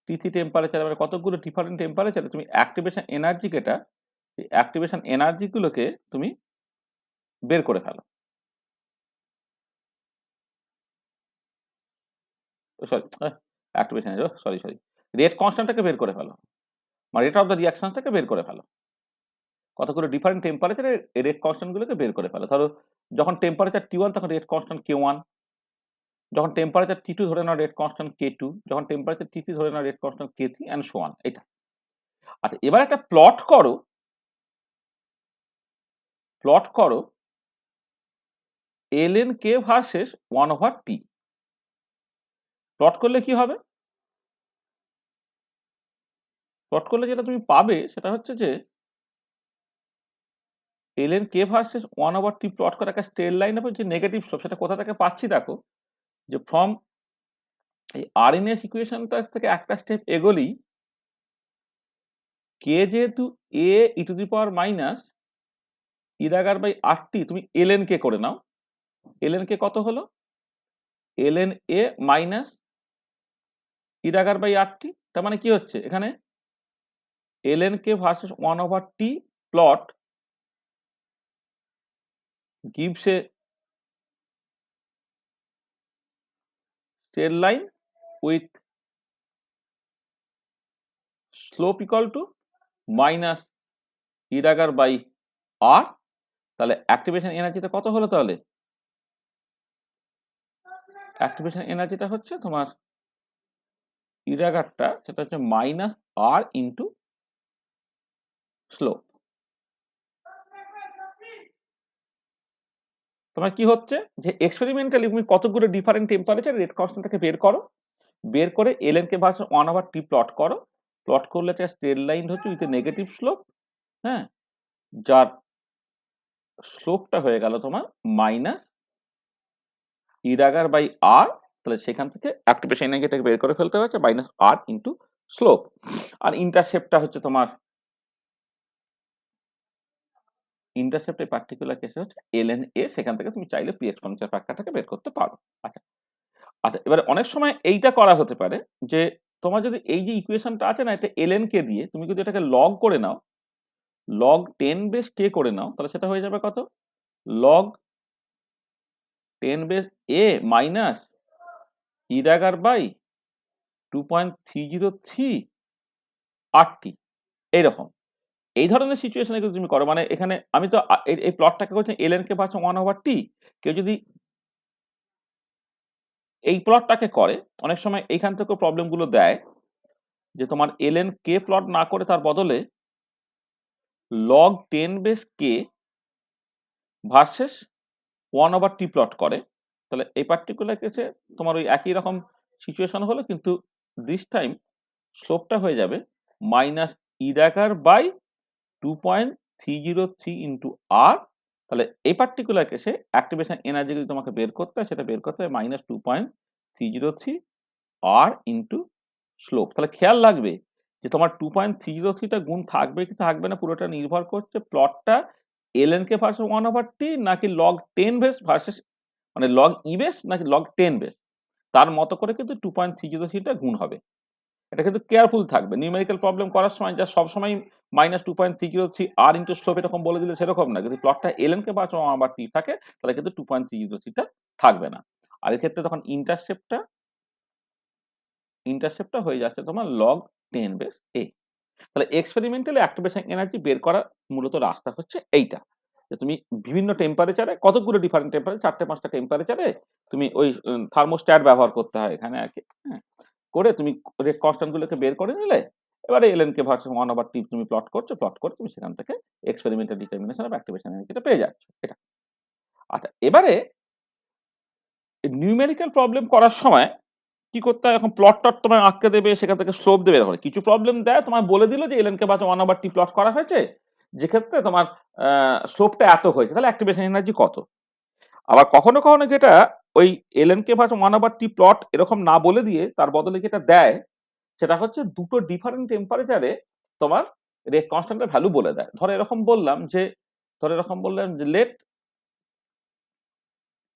T3 টেম্পারেচারে, মানে কতগুলো ডিফারেন্ট টেম্পারেচারে তুমি অ্যাক্টিভেশন এনার্জি যেটা, এই অ্যাক্টিভেশন এনার্জি গুলোকে তুমি বের করে ফেলো। Sorry, activation sorry sorry rate কনস্ট্যান্টটাকে বের করে ফেলো, মানে রেট অফ দ্য রিঅ্যাকশনটাকে বের করে ফেলো। কতগুলো ডিফারেন্ট টেম্পারেচারে রেট কনস্ট্যান্ট গুলোকে বের করে ফেলো। ধরো যখন টেম্পারেচার T1 তখন রেট কনস্ট্যান্ট K1, যখন টেম্পারেচার T2 ধরে নাও রেট কনস্ট্যান্ট K2, যখন টেম্পারেচার T3 ধরে নাও rate constant K3 and so on এটা। আচ্ছা, এবার একটা প্লট করো ln K versus 1/T। Plot করলে কি হবে? প্লট করলে যেটা তুমি পাবে সেটা হচ্ছে যে ln K versus 1/T plot করে একটা স্ট্রেট লাইন হবে যে নেগেটিভ স্লোপ। সেটা কোথা থেকে পাচ্ছি দেখো, যে ফ্রম এই আরএনএস ইকুয়েশনটা থেকে একটা স্টেপ এগোলেই k যেহেতু a e to the power minus e⁻RT তুমি ln k করে নাও। ln k কত হলো? ln a minus e⁻RT। তার মানে কি হচ্ছে এখানে ln k versus 1/T plot gives a straight line with slope equal to minus e⁻R। তাহলে অ্যাক্টিভেশন এনার্জিটা কত হলো? তাহলে অ্যাক্টিভেশন এনার্জিটা হচ্ছে তোমার e⁻টা সেটা হচ্ছে মাইনাস R ইন্টু স্লোপ। তোমার কি হচ্ছে যে এক্সপেরিমেন্টালি তুমি কতগুলো ডিফারেন্ট টেম্পারেচার রেট কনস্ট্যান্টটাকে বের করো, বের করে ln k versus 1/T plot করো। প্লট করলে একটা স্ট্রেট লাইন হচ্ছে উইথ নেগেটিভ স্লোপ, হ্যাঁ, যার স্লোপটা হয়ে গেল তোমার মাইনাস e⁻R। তাহলে সেখান থেকে অ্যাক্টিভেশন এনার্জিটাকে বের করে ফেলতে হচ্ছে মাইনাস R ইন্টু স্লোপ। আর ইন্টারসেপ্টটা হচ্ছে তোমার ইন্টারসেপ্ট এই পার্টিকুলার কেসে হচ্ছে ln a। সেখান থেকে তুমি চাইলে পি এক্সপোনেনশিয়াল ফ্যাক্টরটাকে বের করতে পারো। আচ্ছা আচ্ছা, এবারে অনেক সময় এইটা করা হতে পারে যে তোমার যদি এই যে ইকুয়েশনটা আছে না, এটা ln k দিয়ে তুমি যদি এটাকে লগ করে নাও, লগ 10 বেস k করে নাও, তাহলে সেটা হয়ে যাবে কত? Log 10 base a minus e⁻/2.303 RT। এইরকম এই ধরনের সিচুয়েশনে কিন্তু তুমি করো, মানে এখানে আমি তো এই প্লটটাকে করছি ln k ভার্সেস 1/T। কেউ যদি এই প্লটটাকে করে, অনেক সময় এইখান থেকেও প্রবলেম গুলো দেয় যে তোমার ln k প্লট না করে তার বদলে log 10 base k versus 1/T plot করে। তাহলে এই পার্টিকুলার কেসে তোমার ওই একই রকম সিচুয়েশন হলো, কিন্তু দিস টাইম স্লোপটা হয়ে যাবে minus E the by 2.303 into R. তাহলে এই পার্টিকুলার কেসে অ্যাক্টিভেশন এনার্জি যদি তোমাকে বের করতে হয়, সেটা বের করতে হয় -2.303 আর ইন্টু স্লোপ। তাহলে খেয়াল রাখবে যে তোমার 2.303টা গুণ থাকবে কি থাকবে না, পুরোটা নির্ভর করছে প্লটটা ln কে ভার্সেস 1/t নাকি log 10 বেস ভার্সেস মানে log e বেস নাকি log 10 বেস, তার মতো করে কিন্তু 2.303টা গুণ হবে। এটা কিন্তু কেয়ারফুল থাকবে। নিউমেরিক্যাল প্রবলেম করার সময় যা সবসময় -2.303 আর ইন্টু স্লোপ এরকম বলে দিলে সেরকম না। যদি প্লটটা ln কে ভার্সেস 1/t থাকে তাহলে কিন্তু 2.303টা থাকবে না। আর এক্ষেত্রে তখন ইন্টারসেপ্টটা হয়ে যাচ্ছে তোমার log 10 বেস a। তাহলে এক্সপেরিমেন্টালি অ্যাক্টিভেশন এনার্জি বের করার মূলত রাস্তা হচ্ছে এইটা, যে তুমি বিভিন্ন টেম্পারেচারে কতগুলো ডিফারেন্ট টেম্পারেচার 4-5টা টেম্পারেচারে তুমি ওই থার্মোস্ট্যাট ব্যবহার করতে হয় এখানে আর কি, হ্যাঁ, করে তুমি রেট কনস্ট্যান্ট গুলোকে বের করে নিলে, এবারে ln কে ভার্সেস 1/t তুমি প্লট করে তুমি সেখান থেকে এক্সপেরিমেন্টাল ডিটারমিনেশন অফ অ্যাক্টিভেশন এনার্জিটা পেয়ে যাচ্ছ এটা। আচ্ছা, এবারে নিউমেরিক্যাল প্রবলেম করার সময় কি করতে হয়, এখন প্লট-টট তোমায় আঁকতে দেবে, সেখান থেকে স্লোপ দেবে এরকম। কিছু প্রবলেম দেয় তোমায় বলে দিল যে ln কে ভার্সেস 1/t প্লট করা হয়েছে, যেক্ষেত্রে তোমার স্লোপটা এত হয়েছে, তাহলে অ্যাক্টিভেশন এনার্জি কত? আবার কখনো যেটা ওই ln কে ভার্সেস 1/t প্লট এরকম না বলে দিয়ে তার বদলে যেটা দেয়, সেটা হচ্ছে দুটো ডিফারেন্ট টেম্পারেচারে তোমার রেট কনস্ট্যান্টের ভ্যালু বলে দেয়। ধরো এরকম বললাম যে লেট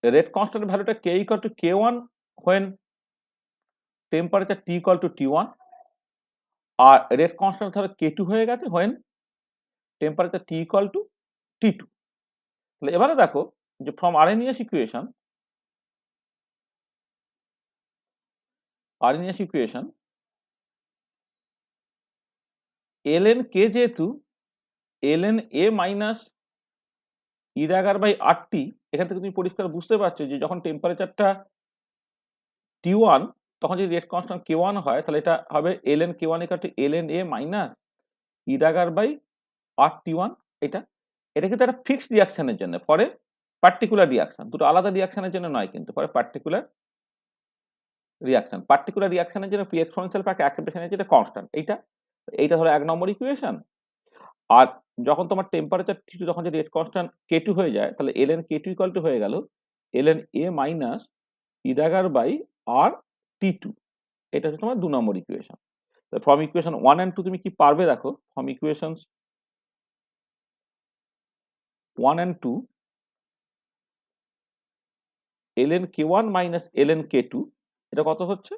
রেট কনস্ট্যান্টের ভ্যালুটা k equal to k1 when temperature t equal to t1, আর রেট কনস্ট্যান্ট ধরো k2 হয়ে গেছে when temperature t equal to t2। তাহলে এবারে দেখো যে from Arrhenius equation ln k যেহেতু ln a minus E the by RT, এখান থেকে তুমি পরিষ্কার বুঝতে পারছো যে যখন টেম্পারেচারটা T1 তখন যদি রেট কনস্ট্যান্ট K1 হয়, তাহলে এটা হবে ln K1 equal to ln A minus E the by RT1। এটা এটা কিন্তু একটা ফিক্সড রিঅ্যাকশনের জন্য, পরে পার্টিকুলার রিঅ্যাকশন, দুটো আলাদা রিঅ্যাকশনের জন্য নয় কিন্তু, পরে পার্টিকুলার রিঅ্যাকশনের জন্য পি এক্সপোনেনশিয়াল পাক অ্যাক্টিভেশনের যেটা কনস্ট্যান্ট এইটা ধরো 1 নম্বর ইকুয়েশন। আর যখন তোমার টেম্পারেচার T2 যখন যে রেট কনস্ট্যান্ট K2 হয়ে যায়, তাহলে ln K2 ইকুয়াল টু হয়ে গেল ln A minus E the by RT2। এটা হচ্ছে তোমার 2 নম্বর ইকুয়েশন। ফ্রম ইকুয়েশন 1 and 2 তুমি কি পারবে দেখো, from equations 1 and 2 ln K1 minus ln K2 এটা কত হচ্ছে,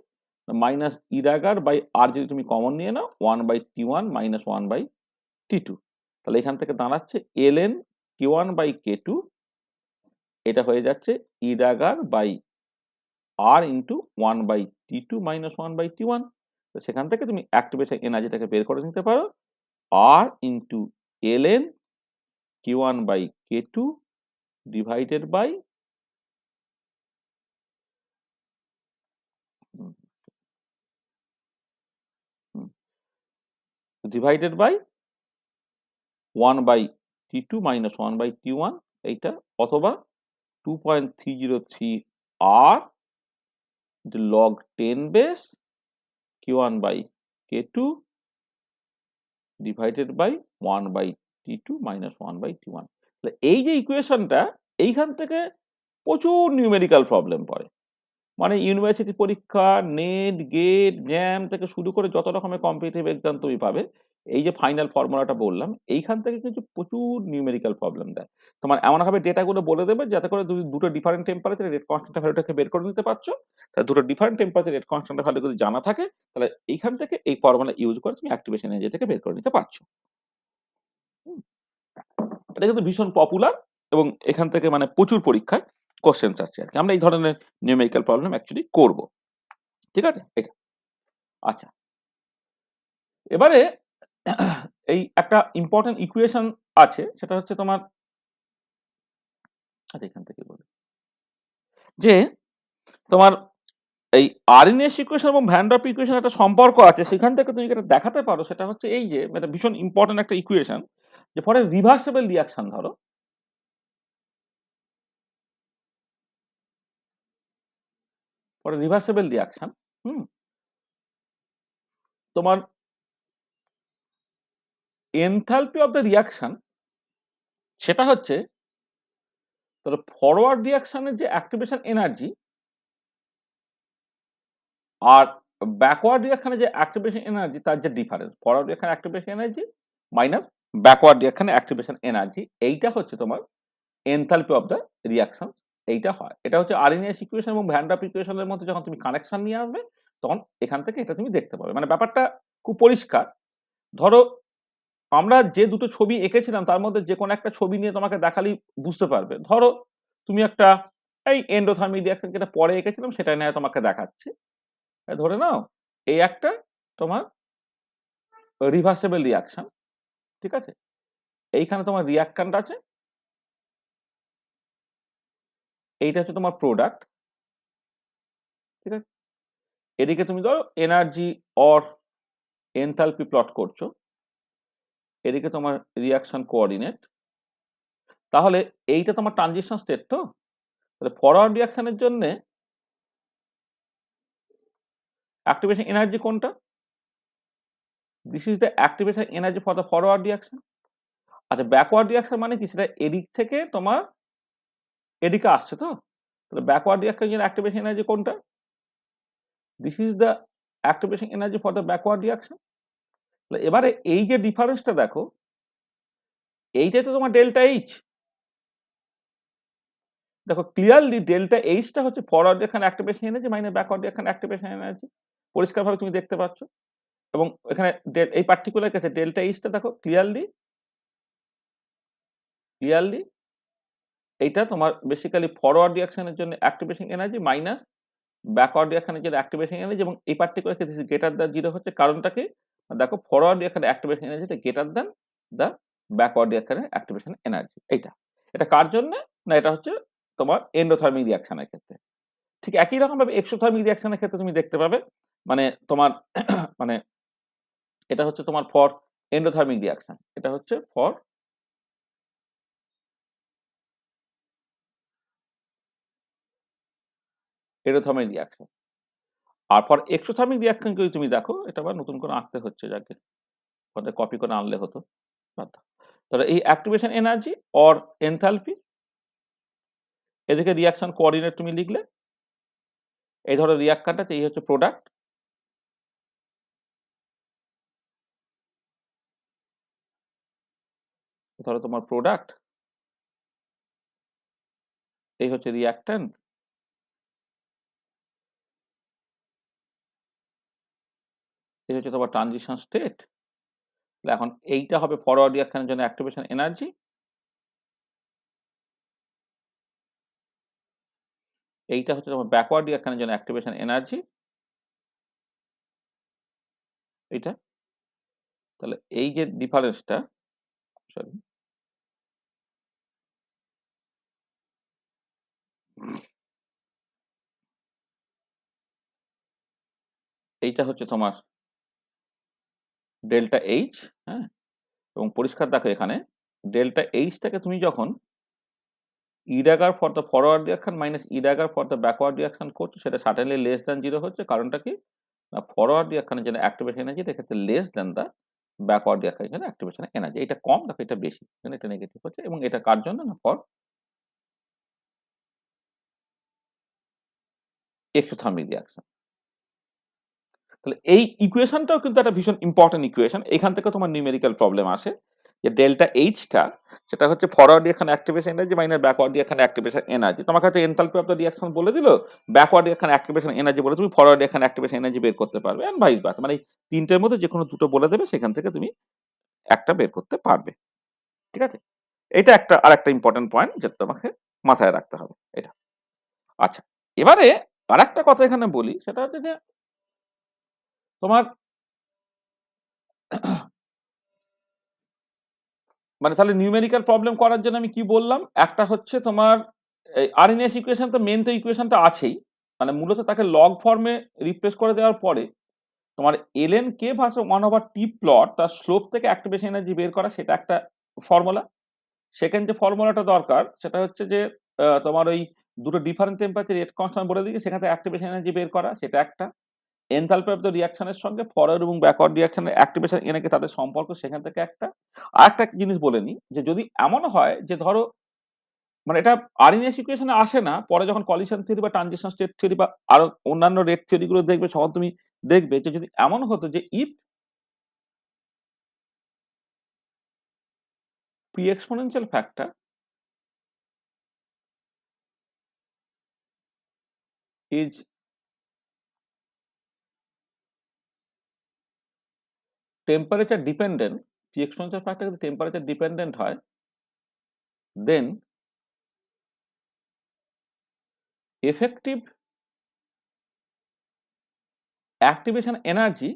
মাইনাস ই দা বাই আর যদি তুমি কমন নিয়ে নাও 1/T1 মাইনাস 1/T2। তাহলে এখান থেকে দাঁড়াচ্ছে ln K1 বাই K2, এটা হয়ে যাচ্ছে E the by R into 1/T2 minus 1/T1। তো সেখান থেকে তুমি অ্যাক্টিভেশন এনার্জিটাকে বের করে নিতে পারো R into ln K1 by K2 divided by divided by 1/T2 minus 1/T1 এইটা, অথবা 2.303 R log 10 base K1 by K2 divided by 1/T2 minus 1/T1। তাহলে এই যে ইকুয়েশনটা, এইখান থেকে প্রচুর নিউমেরিক্যাল প্রবলেম পড়ে। মানে ইউনিভার্সিটি পরীক্ষা, নেট, গেট, জ্যাম থেকে শুরু করে যত রকমের কম্পিটিটিভ এক্সাম তুমি পাবে, এই যে ফাইনাল ফর্মুলাটা বললাম, এইখান থেকে কিন্তু প্রচুর নিউমেরিক্যাল প্রবলেম দেয়। তোমার এমনভাবে ডেটাগুলো বলে দেবে যাতে করে তুমি দুটো ডিফারেন্ট টেম্পারেচার রেট কনস্ট্যান্ট ভ্যালুটাকে বের করে নিতে পারছো। তাহলে দুটো different temperature rate constant value যদি জানা থাকে, তাহলে এইখান থেকে এই ফর্মুলা ইউজ করে তুমি অ্যাক্টিভেশন এনার্জিটাকে বের করে নিতে পারছো। এটা কিন্তু ভীষণ পপুলার এবং এখান থেকে মানে প্রচুর পরীক্ষায় কোশ্চেন আসছে আর কি। আমরা এই ধরনের নিউমেরিক্যাল প্রবলেম অ্যাকচুয়ালি করব, ঠিক আছে এটা। আচ্ছা, এবারে এই একটা ইম্পর্টেন্ট ইকুয়েশন আছে, সেটা হচ্ছে তোমার, আচ্ছা এখান থেকে বলি যে তোমার এই আরএনএস ইকুয়েশন এবং ভ্যান ড্রপ ইকুয়েশন একটা সম্পর্ক আছে, সেখান থেকে তুমি যেটা দেখাতে পারো সেটা হচ্ছে এই যে এটা ভীষণ ইম্পর্টেন্ট একটা ইকুয়েশন, যে পরে রিভার্সেবল রিঅ্যাকশন, ধরো হুম, তোমার এনথালপি অফ দ্য রিয়াকশন সেটা হচ্ছে তাহলে ফরওয়ার্ড রিয়াকশনের যে অ্যাক্টিভেশন এনার্জি আর ব্যাকওয়ার্ড রিয়াকশনের যে অ্যাক্টিভেশন এনার্জি তার যে difference, forward reaction activation energy minus backward রিয়াকশনের অ্যাক্টিভেশন এনার্জি, এইটা হচ্ছে তোমার এনথালপি অফ দ্য রিয়াকশন। এইটা হয়, এটা হচ্ছে আরএনএস ইকুয়েশন এবং ভ্যান ডার ইকুয়েশনের মধ্যে যখন তুমি কানেকশন নিয়ে আসবে তখন এখান থেকে এটা তুমি দেখতে পাবে। মানে ব্যাপারটা খুব পরিষ্কার। ধরো আমরা যে দুটো ছবি এঁকেছিলাম তার মধ্যে যে কোনো একটা ছবি নিয়ে তোমাকে দেখালেই বুঝতে পারবে। ধরো তুমি একটা এই এন্ডোথার্মিক রিয়াকশন যেটা পরে এঁকেছিলাম সেটা নিয়ে তোমাকে দেখাচ্ছি। ধরে নাও এই একটা তোমার রিভার্সেবল রিয়াকশন, ঠিক আছে? এইখানে তোমার রিয়াক্ট্যান্ট আছে, এইটা হচ্ছে তোমার প্রোডাক্ট, ঠিক আছে? এদিকে তুমি ধরো এনার্জি অর এনথালপি প্লট করছো, এদিকে তোমার রিয়াকশন কোঅর্ডিনেট। তাহলে এইটা তোমার ট্রানজিশন স্টেট, তো তাহলে ফরওয়ার্ড রিয়াকশনের জন্য অ্যাক্টিভেশন এনার্জি কোনটা? This is the activation energy for the forward reaction. আচ্ছা, ব্যাকওয়ার্ড রিয়াকশন মানে কি? সেটা এদিক থেকে তোমার এদিকে আসছে, তো তাহলে ব্যাকওয়ার্ড রিয়াকশনের জন্য অ্যাক্টিভেশন এনার্জি কোনটা? This is the activation energy for the backward reaction. এবারে এই যে ডিফারেন্সটা দেখো, এইটাই তো তোমার ডেল্টা এইচ। দেখো ক্লিয়ারলি ডেল্টা এইচটা হচ্ছে forward reaction activation energy minus backward reaction activation energy, পরিষ্কারভাবে তুমি দেখতে পাচ্ছ। এবং এখানে এই পার্টিকুলার কেসে ডেল্টা এইচটা দেখো ক্লিয়ারলি ক্লিয়ারলি এইটা তোমার বেসিক্যালি ফরওয়ার্ড রিয়াকশনের জন্য অ্যাক্টিভেশন এনার্জি মাইনাস ব্যাকওয়ার্ড রিয়াকশনের জন্য অ্যাক্টিভেশন এনার্জি, এবং এই পার্টিকুলার কেসে গ্রেটার দ্যান জিরো হচ্ছে। কারণটা কি? দেখো ফরওয়ার্ড রিয়াকশনের অ্যাক্টিভেশন এনার্জিটা গ্রেটার দ্যান দ্য ব্যাকওয়ার্ড রিয়াকশনের অ্যাক্টিভেশন এনার্জি। এইটা এটা কার জন্য? না, এটা হচ্ছে তোমার এন্ডোথার্মিক রিয়াকশনের ক্ষেত্রে। ঠিক একই রকম ভাবে এক্সোথার্মিক রিয়াকশনের ক্ষেত্রে তুমি দেখতে পাবে, মানে তোমার মানে এটা হচ্ছে তোমার ফর এন্ডোথার্মিক রিয়াকশন, এটা হচ্ছে ফর এন্ডোথার্মিক রিয়াকশন। আর ফর এক্সোথার্মিক রিয়াকশন যদি তুমি দেখো, এটা আবার নতুন করে আঁকতে হচ্ছে, যাকে কপি করে আনলে হতো। তাহলে এই অ্যাক্টিভেশন এনার্জি অর এনথালপি, এদিকে রিয়াকশন কোঅর্ডিনেট তুমি লিখলে, এই ধরো রিয়াক্ট্যান্টটা এই হচ্ছে প্রোডাক্ট, ধরো তোমার প্রোডাক্ট, এই হচ্ছে রিয়াক্ট্যান্ট, এই হচ্ছে তোমার ট্রানজিশন স্টেট। এখন এইটা হবে ফরওয়ার্ড রিয়াকশনের জন্য অ্যাক্টিভেশন এনার্জি, এইটা হচ্ছে তোমার ব্যাকওয়ার্ড রিয়াকশনের জন্য অ্যাক্টিভেশন এনার্জি, এইটা। তাহলে এই যে ডিফারেন্সটা, সরি, এইটা হচ্ছে তোমার ডেল্টা এইচ। হ্যাঁ, এবং পরিষ্কার দেখো এখানে ডেল্টা এইচটাকে তুমি যখন E dagger for the forward reaction minus E dagger for the backward reaction করছো, সেটা সার্টেনলি লেস দ্যান জিরো হচ্ছে। কারণটা কি? না, ফরওয়ার্ড রিয়াকশনের জন্য অ্যাক্টিভেশন এনার্জি এক্ষেত্রে লেস দ্যান দ্য ব্যাকওয়ার্ড রিয়াকশনের জন্য অ্যাক্টিভেশন এনার্জি। এটা কম, দেখো এটা বেশি, এখানে এটা নেগেটিভ হচ্ছে। এবং এটা কার জন্য? না, ফর এক্সোথার্মিক রিয়াকশন। তাহলে এই ইকুয়েশনটাও কিন্তু একটা ভীষণ ইম্পর্টেন্ট ইকুয়েশন। এখান থেকে তোমার নিউমেরিক্যাল প্রবলেম আসে, যে ডেল্টা এইচটা সেটা হচ্ছে forward reaction activation energy minus backward reaction activation energy. তোমার কাছে এনথালপি অফ দ্য রিয়াকশন বলে দিল, ব্যাকওয়ার্ড রিয়াকশন অ্যাক্টিভেশন এনার্জি বলে তুমি ফরওয়ার্ড রিয়াকশন অ্যাক্টিভেশন এনার্জি বের করতে পারবে, এন্ড ভাইস ভার্সা। মানে এই তিনটের মধ্যে যে কোনো দুটো বলে দেবে, সেখান থেকে তুমি একটা বের করতে পারবে, ঠিক আছে? এটা একটা আর একটা ইম্পর্টেন্ট পয়েন্ট যেটা তোমাকে মাথায় রাখতে হবে এটা। আচ্ছা, এবারে আর একটা কথা এখানে বলি, সেটা হচ্ছে যে তোমার মানে তাহলে নিউমেরিক্যাল প্রবলেম করার জন্য আমি কি বললাম? একটা হচ্ছে তোমার এই আরএনএস ইকুয়েশন, তো মেন তো ইকুয়েশনটা আছেই। মানে মূলত তাকে লগ ফর্মে রিপ্লেস করে দেওয়ার পরে তোমার ln k versus 1/t plot তার স্লোপ থেকে অ্যাক্টিভেশন এনার্জি বের করা, সেটা একটা ফর্মুলা। সেকেন্ড যে ফর্মুলাটা দরকার সেটা হচ্ছে যে তোমার ওই দুটো ডিফারেন্ট টেম্পারেচার রেট কনস্ট্যান্ট বলে দিয়েছে, সেখান থেকে অ্যাক্টিভেশন এনার্জি বের করা, সেটা একটা। এনথালপি অফ দ্য রিঅ্যাকশনের সঙ্গে ফরওয়ার্ড এবং ব্যাকওয়ার্ড রিঅ্যাকশনের অ্যাক্টিভেশন এনার্জি তাদের সম্পর্ক সেখান থেকে একটা। আরেকটা জিনিস বলে নিই যে যদি এমন হয় যে ধরো মানে এটা আরএনএস ইকুয়েশনে আসে না, পরে যখন কলিশন থিওরি বা ট্রানজিশন স্টেট থিওরি বা আরো অন্যান্য রেট থিওরি গুলো দেখবে তখন তুমি দেখবে যে যদি এমন হতো যে if pre exponential factor is temperature dependent, pre exponential factor যদি টেম্পারেচার ডিপেন্ডেন্ট হয়, দেন effective activation energy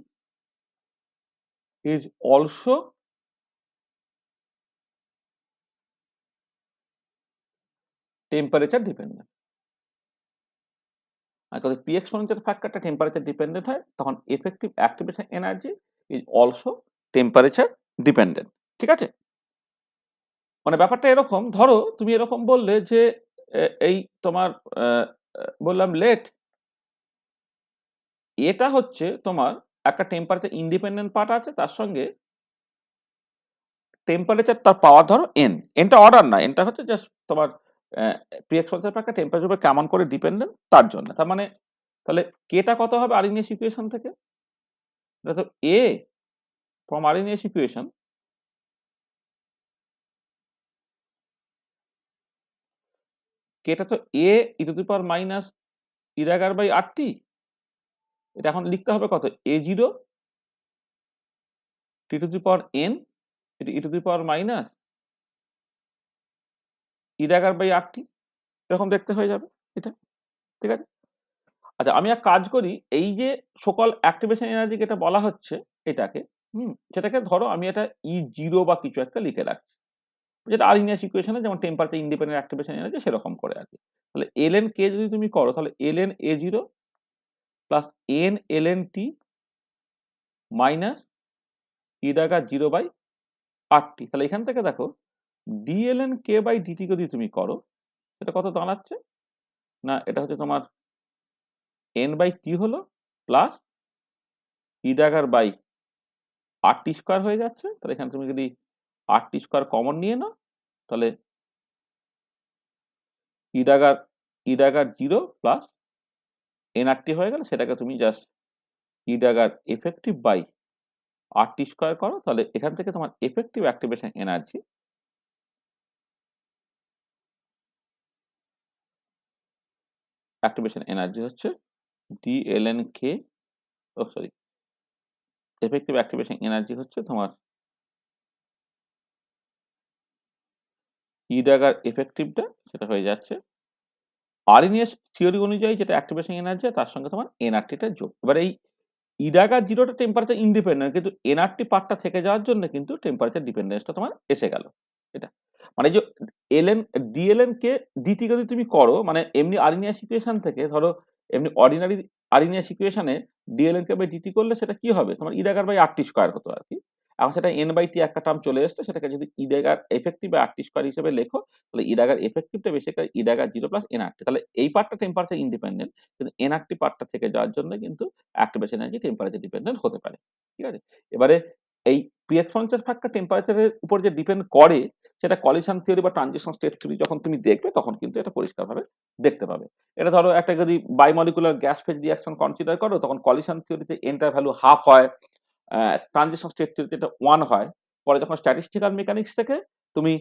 is also temperature dependent. আর যদি পি এক্সপোনেনশিয়াল ফ্যাক্টরটা টেম্পারেচার ডিপেন্ডেন্ট হয় তখন effective activation energy is also temperature dependent. ঠিক আছে? মানে ব্যাপারটা এরকম, ধরো তুমি এরকম বললে যে এই তোমার বললাম লেট এটা হচ্ছে তোমার একটা টেম্পারেচার ইন্ডিপেন্ডেন্ট পার্ট আছে, তার সঙ্গে টেম্পারেচার তার পাওয়ার ধরো এন, এনটা অর্ডার না, এনটা হচ্ছে জাস্ট তোমার প্রি এক্সপোনেনশিয়াল ফ্যাক্টর টেম্পারেচার উপর কেমন করে ডিপেন্ডেন্ট তার জন্য। তার মানে তাহলে কেটা কত হবে আরএনএস ইকুয়েশন থেকে? এটা তো এ ফ্রম আরএনএস ইকুয়েশন কেটা তো A E to the power minus E dagger by R T. এটা এখন লিখতে হবে কত? A zero T to the power N E to the power minus E dagger by R T, এরকম দেখতে হয়ে যাবে এটা। ঠিক আছে? আচ্ছা আমি এক কাজ করি, এই যে সকল অ্যাক্টিভেশন এনার্জি যেটা বলা হচ্ছে এটাকে, সেটাকে ধরো আমি এটা ই জিরো বা কিছু একটা লিখে রাখছি, যেটা আরএনএস ইকুয়েশনে যেমন টেম্পারেচার ইন্ডিপেন্ডেন্ট অ্যাক্টিভেশন এনার্জি সেরকম করে আর কি। তাহলে এলএন কে যদি তুমি করো তাহলে ln A zero plus N ln T minus E dagger zero by R T. তাহলে এখান থেকে দেখো ডিএলএন কে বাই ডিটি যদি তুমি করো সেটা কত দাঁড়াচ্ছে না, এটা হচ্ছে তোমার এন বাই টি হলো plus E dagger by R T square হয়ে যাচ্ছে। তাহলে এখানে তুমি যদি আর টি স্কোয়ার কমন নিয়ে নাও তাহলে E dagger zero plus n R T হয়ে গেল, সেটাকে তুমি just E dagger effective by R T square করো, তাহলে এখান থেকে তোমার এফেক্টিভ অ্যাক্টিভেশন এনার্জি হচ্ছে DLN K, oh sorry, effective activation energy হচ্ছে তোমার ই ডাগার এফেক্টিভটা সেটা হয়ে যাচ্ছে আরএনএস থিওরি অনুযায়ী যেটা অ্যাক্টিভেশন এনার্জি তার সঙ্গে তোমার এনআরটিটা যোগ। এবার এই ইডাগার জিরোটা টেম্পারেচার ইন্ডিপেন্ডেন্ট, কিন্তু এনআরটি পার্টটা থেকে যাওয়ার জন্য কিন্তু টেম্পারেচার ডিপেন্ডেন্সটা তোমার এসে গেল। এটা মানে যে এলএন ডিএলএন কে ডিটি যদি তুমি করো মানে এমনি আরএনএস ইকুয়েশন থেকে ধরো এমনি অর্ডিনারি আরএনএস ইকুয়েশনে ডিএলএন কে বাই ডিটি করলে সেটা কি হবে তোমার ইডাগার বাই আর টি স্কোয়ার হতো আর কি। এখন সেটা এন বাই টি একটা টার্ম চলে এসছে, সেটাকে যদি E dagger effective by R T square হিসেবে লেখো তাহলে ইডাগার এফেক্টিভটা বেশি করে ইডাগার জিরো প্লাস এনআরটি। তাহলে এই পার্টটা টেম্পারেচার ইন্ডিপেন্ডেন্ট, কিন্তু এনআরটি পার্টটা থেকে যাওয়ার জন্য কিন্তু অ্যাক্টিভেশন এনার্জি টেম্পারেচার ডিপেন্ডেন্ট হতে পারে। ঠিক আছে? এবারে এই প্রি এক্সপোনেনশিয়াল ফ্যাক্টর টেম্পারেচারের উপর যে ডিপেন্ড করে সেটা কলিশন থিওরি বা ট্রানজিশন স্টেট থিওরি যখন তুমি দেখবে তখন কিন্তু এটা পরিষ্কারভাবে দেখতে পাবে। এটা ধরো একটা যদি biomolecular gas phase reaction consider করো তখন কলিশন থিওরিতে এনটার ভ্যালু হাফ হয়, ট্রানজিশন স্টেট থিওরিতে এটা 1 হয়। পরে যখন স্ট্যাটিস্টিক্যাল মেকানিক্স থেকে তুমি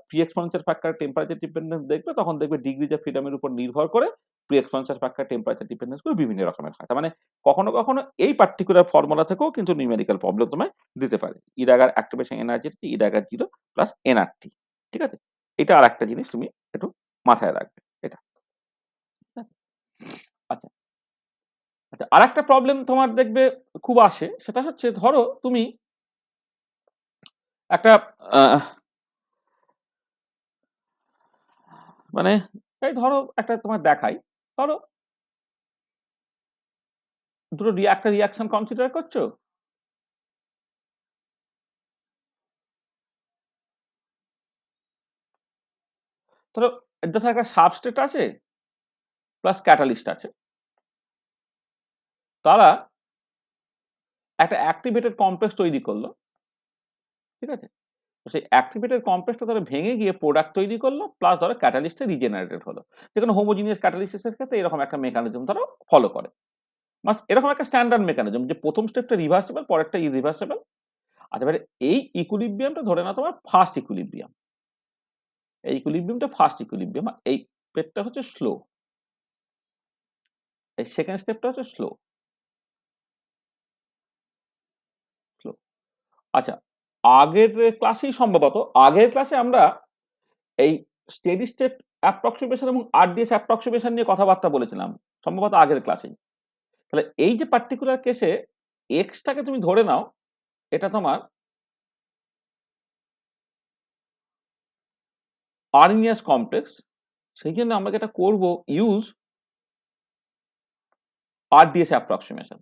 pre exponential factor temperature dependence দেখবে তখন দেখবে ডিগ্রিজ অফ ফ্রিডমের উপর নির্ভর করে pre exponential factor temperature dependence গুলো বিভিন্ন রকমের হয়। তার মানে কখনো কখনো এই পার্টিকুলার ফর্মুলা থেকেও কিন্তু নিউমেরিক্যাল প্রবলেম তোমায় দিতে পারে। E dagger activation energy E dagger zero plus NRT. ঠিক আছে? এটা আর একটা জিনিস তুমি একটু মাথায় রাখবে এটা। আচ্ছা আচ্ছা, আর একটা প্রবলেম তোমার দেখবে খুব আসে, সেটা হচ্ছে ধরো তুমি একটা মানে এই ধরো একটা তোমার দেখাই, ধরো দুটো একটা রিয়াকশন কনসিডার করছো, ধরো এর একটা সাবস্ট্রেট আছে প্লাস ক্যাটালিস্ট আছে, তারা একটা অ্যাক্টিভেটেড কমপ্লেক্স তৈরি করলো, ঠিক আছে? তো সেই অ্যাক্টিভেটেড কমপ্লেক্সটা ধরো ভেঙে গিয়ে প্রোডাক্ট তৈরি করলো, প্লাস ধরো ক্যাটালিস্টে রিজেনারেটেড হলো। যেকোনো হোমোজিনিয়াস ক্যাটালিসিসের ক্ষেত্রে এরকম একটা মেকানিজম তারা ফলো করে। বাস এরকম একটা স্ট্যান্ডার্ড মেকানিজম যে প্রথম স্টেপটা রিভার্সিবল, পরেরটা ইরিভার্সিবল। আচ্ছা, এবারে এই ইকুইলিব্রিয়ামটা ধরে নাও তোমার ফার্স্ট ইকুইলিব্রিয়াম। এই ইকুইলিব্রিয়ামটা ফার্স্ট ইকুইলিব্রিয়াম, এই স্টেপটা হচ্ছে স্লো, এই সেকেন্ড স্টেপটা হচ্ছে স্লো। স্লো। আচ্ছা, আগের ক্লাসেই সম্ভবত আগের ক্লাসে আমরা এই স্টেডি স্টেট অ্যাপ্রক্সিমেশন এবং আরডিএস অ্যাপ্রক্সিমেশন নিয়ে কথাবার্তা বলেছিলাম, সম্ভবত আগের ক্লাসেই। তাহলে এই যে পার্টিকুলার কেসে এক্সটাকে তুমি ধরে নাও, এটা তোমার আরনিয়াস কমপ্লেক্স। সেই জন্য আমরা যেটা করব, ইউজ আরডিএস অ্যাপ্রক্সিমেশন।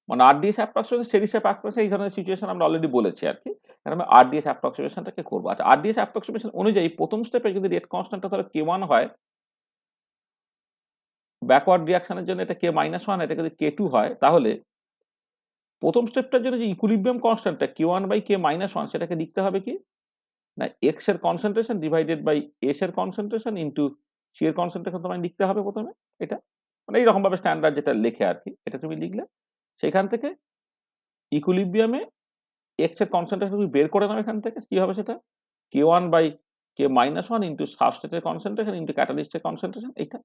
মানে RDS approximation, steady state approximation, এই ধরনের সিচুয়েশন আমরা অলরেডি বলেছি আর কি। আমরা আরডিএস অ্যাপ্রক্সিমেশনটাকে করবো। আচ্ছা, আরডিএস অ্যাপ্রক্সিমেশন অনুযায়ী প্রথম স্টেপে যদি রেট কনস্ট্যান্টটা ধরো K1 হয়, ব্যাকওয়ার্ড রিঅ্যাকশনের জন্য এটা K-1, এটা যদি K2 হয়, তাহলে প্রথম স্টেপটার জন্য যে ইকুইলিব্রিয়াম কনস্ট্যান্টটা K1/K-1 সেটাকে লিখতে হবে কি না, এক্স এর কনসেন্ট্রেশন ডিভাইডেড বাই এস এর কনসেন্ট্রেশন ইন্টু সি এর কনসেন্ট্রেশন তোমায় লিখতে হবে প্রথমে। এটা মানে এইরকম ভাবে স্ট্যান্ডার্ড যেটা লেখে আর কি, এটা তুমি লিখলে সেখান থেকে ইকুইলিব্রিয়ামে এক্স এর কনসেন্ট্রেশন তুমি বের করে নাও। এখান থেকে কি হবে সেটা K1/K-1 ইন্টু সাবস্ট্রেটের কনসেন্ট্রেশন ইন্টু ক্যাটালিস্টের কনসেন্ট্রেশন, এইটা।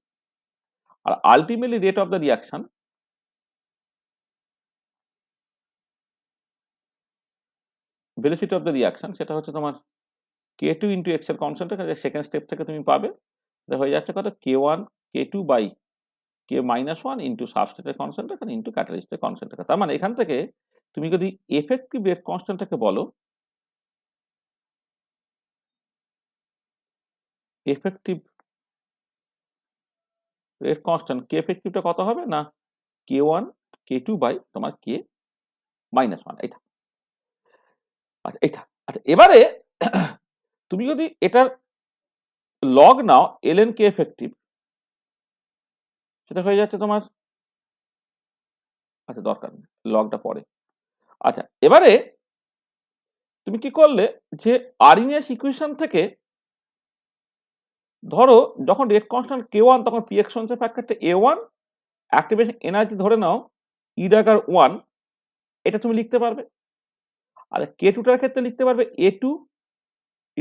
আর ultimately rate of the reaction, velocity of the reaction, সেটা হচ্ছে তোমার K2 ইন্টু এক্স এর কনসেন্ট্রেশন, সেকেন্ড স্টেপ থেকে তুমি পাবে। হয়ে যাচ্ছে কত K1 K2/K-1 ইন্টু সাবস্ট্রেটের কনসেন্ট্রেশন ইন্টু ক্যাটালিস্টের কনসেন্ট্রেশন। তার মানে এখান থেকে তুমি যদি এফেক্টিভ রেট কনস্ট্যান্টটাকে বলো, এফেক্টিভ রেট কনস্ট্যান্ট কে এফেক্টিভটা কত হবে না K1 K2 বাই তোমার K-1, এটা। আচ্ছা, এটা। আচ্ছা, এবারে তুমি যদি এটার লগ নাও ln K এফেক্টিভ, সেটা হয়ে যাচ্ছে তোমার, আচ্ছা দরকার নেই, লগটা পরে। আচ্ছা, এবারে তুমি কি করলে যে আরইনিয়াস ইকুয়েশন থেকে ধরো যখন রেট কনস্ট্যান্ট K1 তখন পি এক্সপেন্সিভ ফ্যাক্টরটা A1, অ্যাক্টিভেশন এনার্জি ধরে নাও E⁻1, এটা তুমি লিখতে পারবে। আর K2টার ক্ষেত্রে লিখতে পারবে A2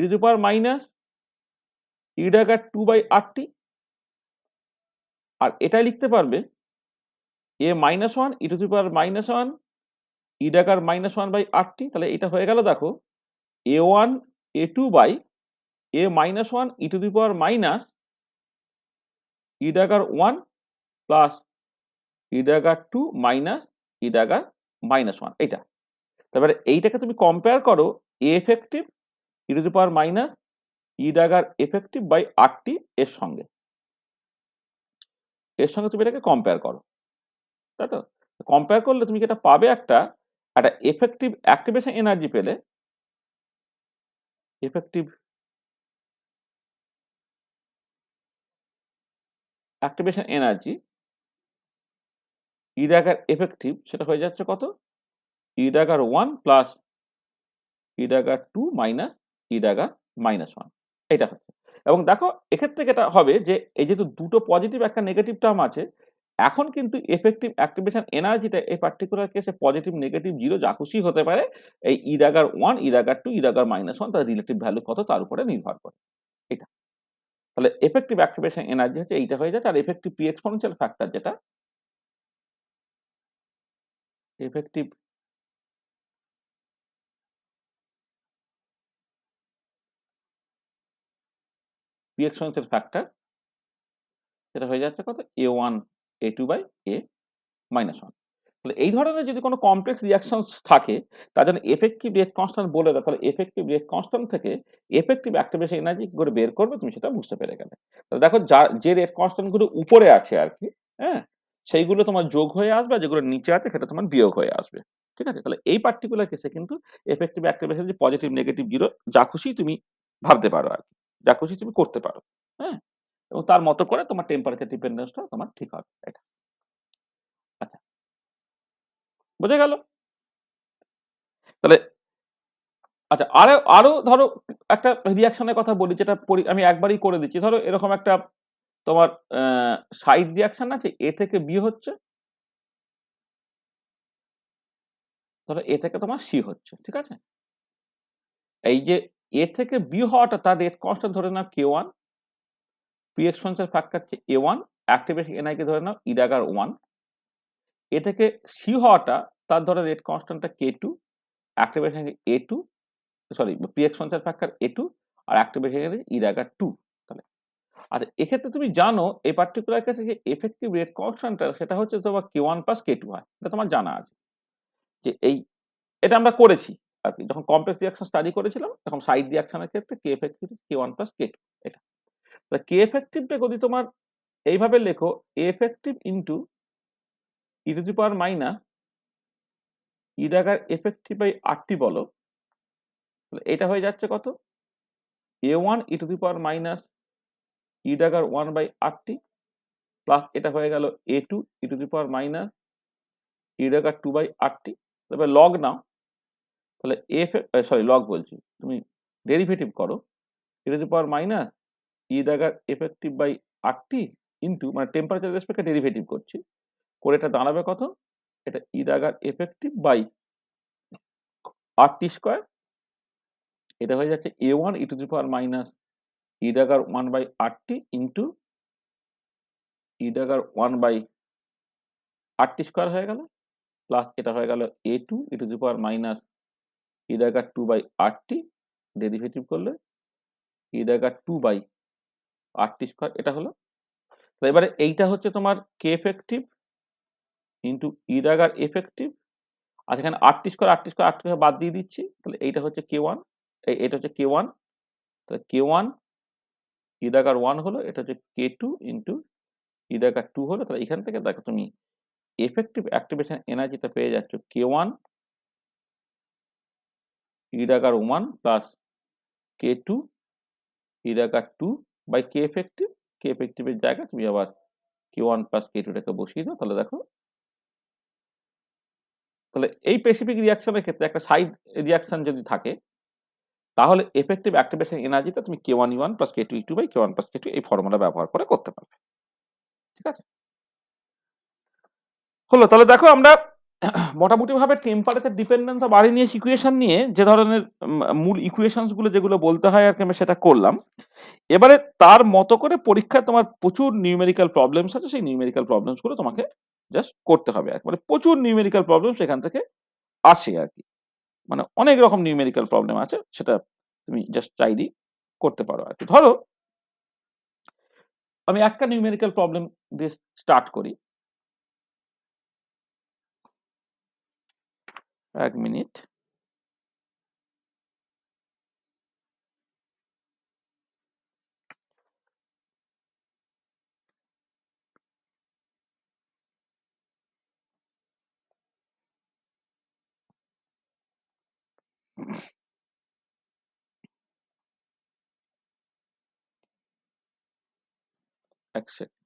E⁻2/RT, আর এটাই লিখতে পারবে A-1 E⁻1 E⁻1/RT। তাহলে এটা হয়ে গেল, দেখো A1 A2/A-1 E⁻1 plus E⁻2 minus E⁻1, এটা। তারপরে এইটাকে তুমি কম্পেয়ার করো এ এফেক্টিভ E⁻(E⁻এফেক্টিভ/RT) এর সঙ্গে, তুমি এটাকে কম্পেয়ার করো, তাই তো? কম্পেয়ার করলে তুমি যেটা পাবে, একটা এফেক্টিভ অ্যাক্টিভেশন এনার্জি পেলে, এফেক্টিভ অ্যাক্টিভেশন এনার্জি E⁻এফেক্টিভ, সেটা হয়ে যাচ্ছে কত E⁻1 plus E⁻2 minus E⁻(-1), এটা হচ্ছে। এবং দেখো এক্ষেত্রে যেটা হবে যে এই যেহেতু দুটো পজিটিভ একটা নেগেটিভ টার্ম আছে, এখন কিন্তু এফেক্টিভ অ্যাক্টিভেশন এনার্জিটা এই পার্টিকুলার কেসে পজিটিভ, নেগেটিভ, জিরো যা খুশি হতে পারে, এই E⁻1 E⁻2 E⁻(-1 তার রিলেটিভ ভ্যালু কত তার উপরে নির্ভর করে, এটা। তাহলে এফেক্টিভ অ্যাক্টিভেশন এনার্জি হচ্ছে এইটা হয়ে যাচ্ছে। আর এফেক্টিভ পি এক্সপোনেনশিয়াল ফ্যাক্টর, যেটা এফেক্টিভ পি এক্সপোনেনশিয়াল ফ্যাক্টর, সেটা হয়ে যাচ্ছে কত A1 A2/A-1। তাহলে এই ধরনের যদি কোনো কমপ্লেক্স রিঅ্যাকশন থাকে, তার জন্য এফেক্টিভ রেট কনস্ট্যান্ট বলে দাও, তাহলে এফেক্টিভ রেট কনস্ট্যান্ট থেকে এফেক্টিভ অ্যাক্টিভেশন এনার্জি কি করে বের করবে তুমি সেটা বুঝতে পেরে গেলে। তাহলে দেখো যে রেট কনস্ট্যান্ট গুলো উপরে আছে আর কি, হ্যাঁ, সেইগুলো তোমার যোগ হয়ে আসবে, আর যেগুলো নিচে আছে সেটা তোমার বিয়োগ হয়ে আসবে, ঠিক আছে? তাহলে এই পার্টিকুলার কেসে কিন্তু এফেক্টিভ অ্যাক্টিভেশন যে পজিটিভ, নেগেটিভ, জিরো যা খুশি তুমি ভাবতে পারো আর কি, যা খুশি তুমি করতে পারো, হ্যাঁ, এবং তার মতো করে তোমার টেম্পারেচার ডিপেন্ডেন্সটা তোমার ঠিক হবে, এটা। আচ্ছা, বোঝা গেল? তাহলে আচ্ছা, আরো আরো ধরো একটা রিঅ্যাকশনের কথা বলি, যেটা আমি একবারই করে দিচ্ছি। ধরো এরকম একটা তোমার সাইড রিঅ্যাকশন আছে, A থেকে B হচ্ছে, ধরো A থেকে তোমার C হচ্ছে, ঠিক আছে? এই যে A থেকে B হওয়াটা, তার রেট কনস্ট্যান্ট ধরে নাও K1, প্রি এক্সপোনেনশিয়াল ফ্যাক্টর হচ্ছে A1, অ্যাক্টিভেশন Ni কে ধরে নাও e⁻1। A থেকে C হওয়াটা, তার ধরো রেট কনস্ট্যান্টটা K2, activation A2, sorry pre exponential factor A2 আর অ্যাক্টিভেশন e⁻2। তাহলে আচ্ছা, এক্ষেত্রে তুমি জানো এই পার্টিকুলার কেসে যে এফেক্টিভ রেট কনস্ট্যান্টটা সেটা হচ্ছে তোমার K1 প্লাস K2 হয়। এটা তোমার জানা আছে যে এটা আমরা করেছি আরকি। যখন কমপ্লেক্স রিঅ্যাকশন স্টাডি করেছিলাম, তখন সাইড রিঅ্যাকশনের ক্ষেত্রে K effective K1 plus K2 এটা। তাহলে K এফেক্টিভটা যদি তোমার এইভাবে লেখো, A effective into e to the power minus e⁻এফেক্টিভ বাই RT বলো, তাহলে এটা হয়ে যাচ্ছে কত? A1 e to the power minus e⁻1 by RT plus এটা হয়ে গেল A2 e to the power minus e⁻2 by RT। এবার লগ নাও, তাহলে লগ বলছি, তুমি ডেরিভেটিভ করো e to the power minus e⁻এফেক্টিভ বাই RT ইনটু, মানে টেম্পারেচার রেসপেক্টে ডেরিভেটিভ করছি, করে এটা দাঁড়াবে কত? এটা e⁻এফেক্টিভ বাই RT স্কয়ার, এটা হয়ে যাচ্ছে A1 e to the power minus e⁻1 by RT into e⁻1 by RT square হয়ে গেল, প্লাস এটা হয়ে গেল A2 e to the power minus e⁻2 by RT, derivative করলে e⁻2 বাই RT স্কয়ার, এটা হলো। তো এবারে এইটা হচ্ছে তোমার K এফেক্টিভ ইনটু e⁻এফেক্টিভ, আর এখানে RT বাদ দিয়ে দিচ্ছি, তাহলে এইটা হচ্ছে K1, এটা হচ্ছে K1, তাহলে K1 e⁻1 হলো, এটা হচ্ছে K2 ইনটু e⁻2 হলো। তাহলে এখান থেকে দেখো তুমি এফেক্টিভ অ্যাক্টিভেশন এনার্জিটা পেয়ে যাচ্ছ K1 e⁻1 plus K2 e⁻2 by K effective. K এফেক্টিভের জায়গায় তুমি আবার K1 প্লাস K2 টাকে বসিয়ে দাও, তাহলে দেখো, তাহলে এই স্পেসিফিক রিঅ্যাকশনের ক্ষেত্রে একটা সাইড রিঅ্যাকশন যদি থাকে, তাহলে এফেক্টিভ অ্যাক্টিভেশন এনার্জিটা তুমি K1E1 plus K2E2 by K1 plus K2 এই ফর্মুলা ব্যবহার করে করতে পারবে, ঠিক আছে? হলো। তাহলে দেখো আমরা মোটামুটি ভাবে temperature dependence of RNase equation নিয়ে যে ধরনের মূল ইকুয়েশনস গুলো যেগুলো বলতে হয় আর কি, আমি সেটা করলাম। এবারে তার মতো করে পরীক্ষায় তোমার প্রচুর নিউমেরিক্যাল প্রবলেমস আছে, সেই নিউমেরিক্যাল প্রবলেমস গুলো তোমাকে জাস্ট করতে হবে। মানে প্রচুর নিউমেরিক্যাল প্রবলেম সেখান থেকে আসে আর কি, মানে অনেক রকম নিউমেরিক্যাল প্রবলেম আছে, সেটা তুমি জাস্ট চাইলেই করতে পারো আর কি। ধরো আমি একটা নিউমেরিক্যাল প্রবলেম দিয়ে স্টার্ট করি, 1 মিনিট। এক সেকেন্ড।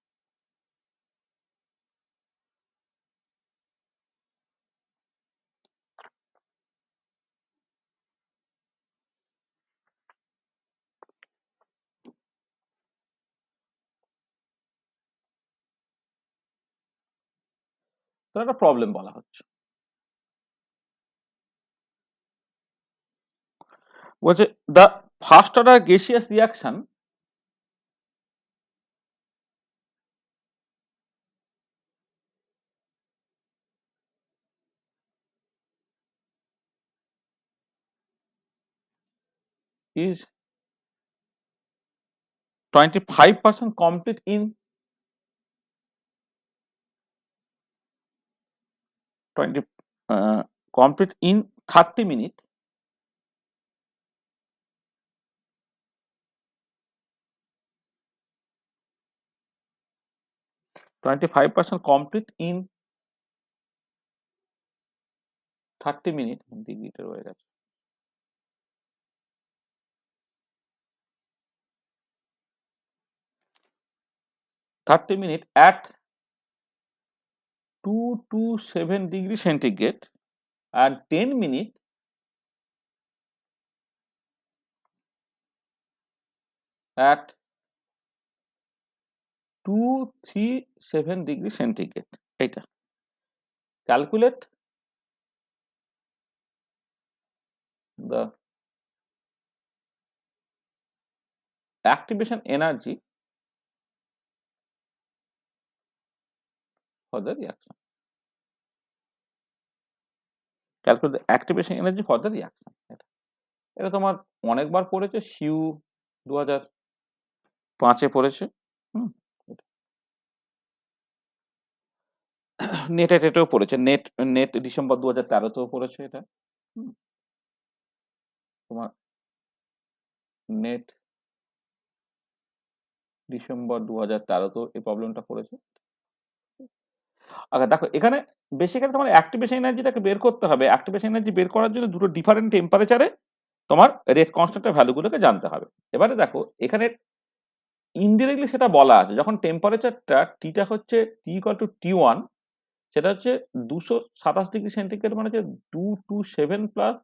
তো একটা প্রবলেম বলা হচ্ছে, বলছে the first order gaseous reaction is 25% complete in 20 complete in 30 minutes, 25% complete in 30 minutes, ডিগ্রিটা রয়ে গেছে, 30 minutes at 227 degree centigrade and 10 minutes at 237 degree centigrade. এইটা calculate the activation energy for the reaction. Calculate the activation energy for the reaction. এটা তোমার অনেকবার পড়েছে, see you 2005-এ পড়েছে। নেটে টেটেও পড়েছে, নেট ডিসেম্বর 2013-তেও পড়েছে এটা। তোমার নেট ডিসেম্বর 2013-তেও এই প্রবলেমটা পড়েছে। আচ্ছা দেখো, এখানে বেসিক্যালি তোমার অ্যাক্টিভেশন এনার্জিটাকে বের করতে হবে। অ্যাক্টিভেশন এনার্জি বের করার জন্য দুটো ডিফারেন্ট টেম্পারেচারে তোমার রেট কনস্ট্যান্টের ভ্যালুগুলোকে জানতে হবে। এবারে দেখো, এখানে ইনডিরেক্টলি সেটা বলা আছে, যখন টেম্পারেচারটা টিটা হচ্ছে টি ইকুয়াল টু T1, সেটা হচ্ছে 227 ডিগ্রি সেন্টিগ্রেড, মানে হচ্ছে 227 প্লাস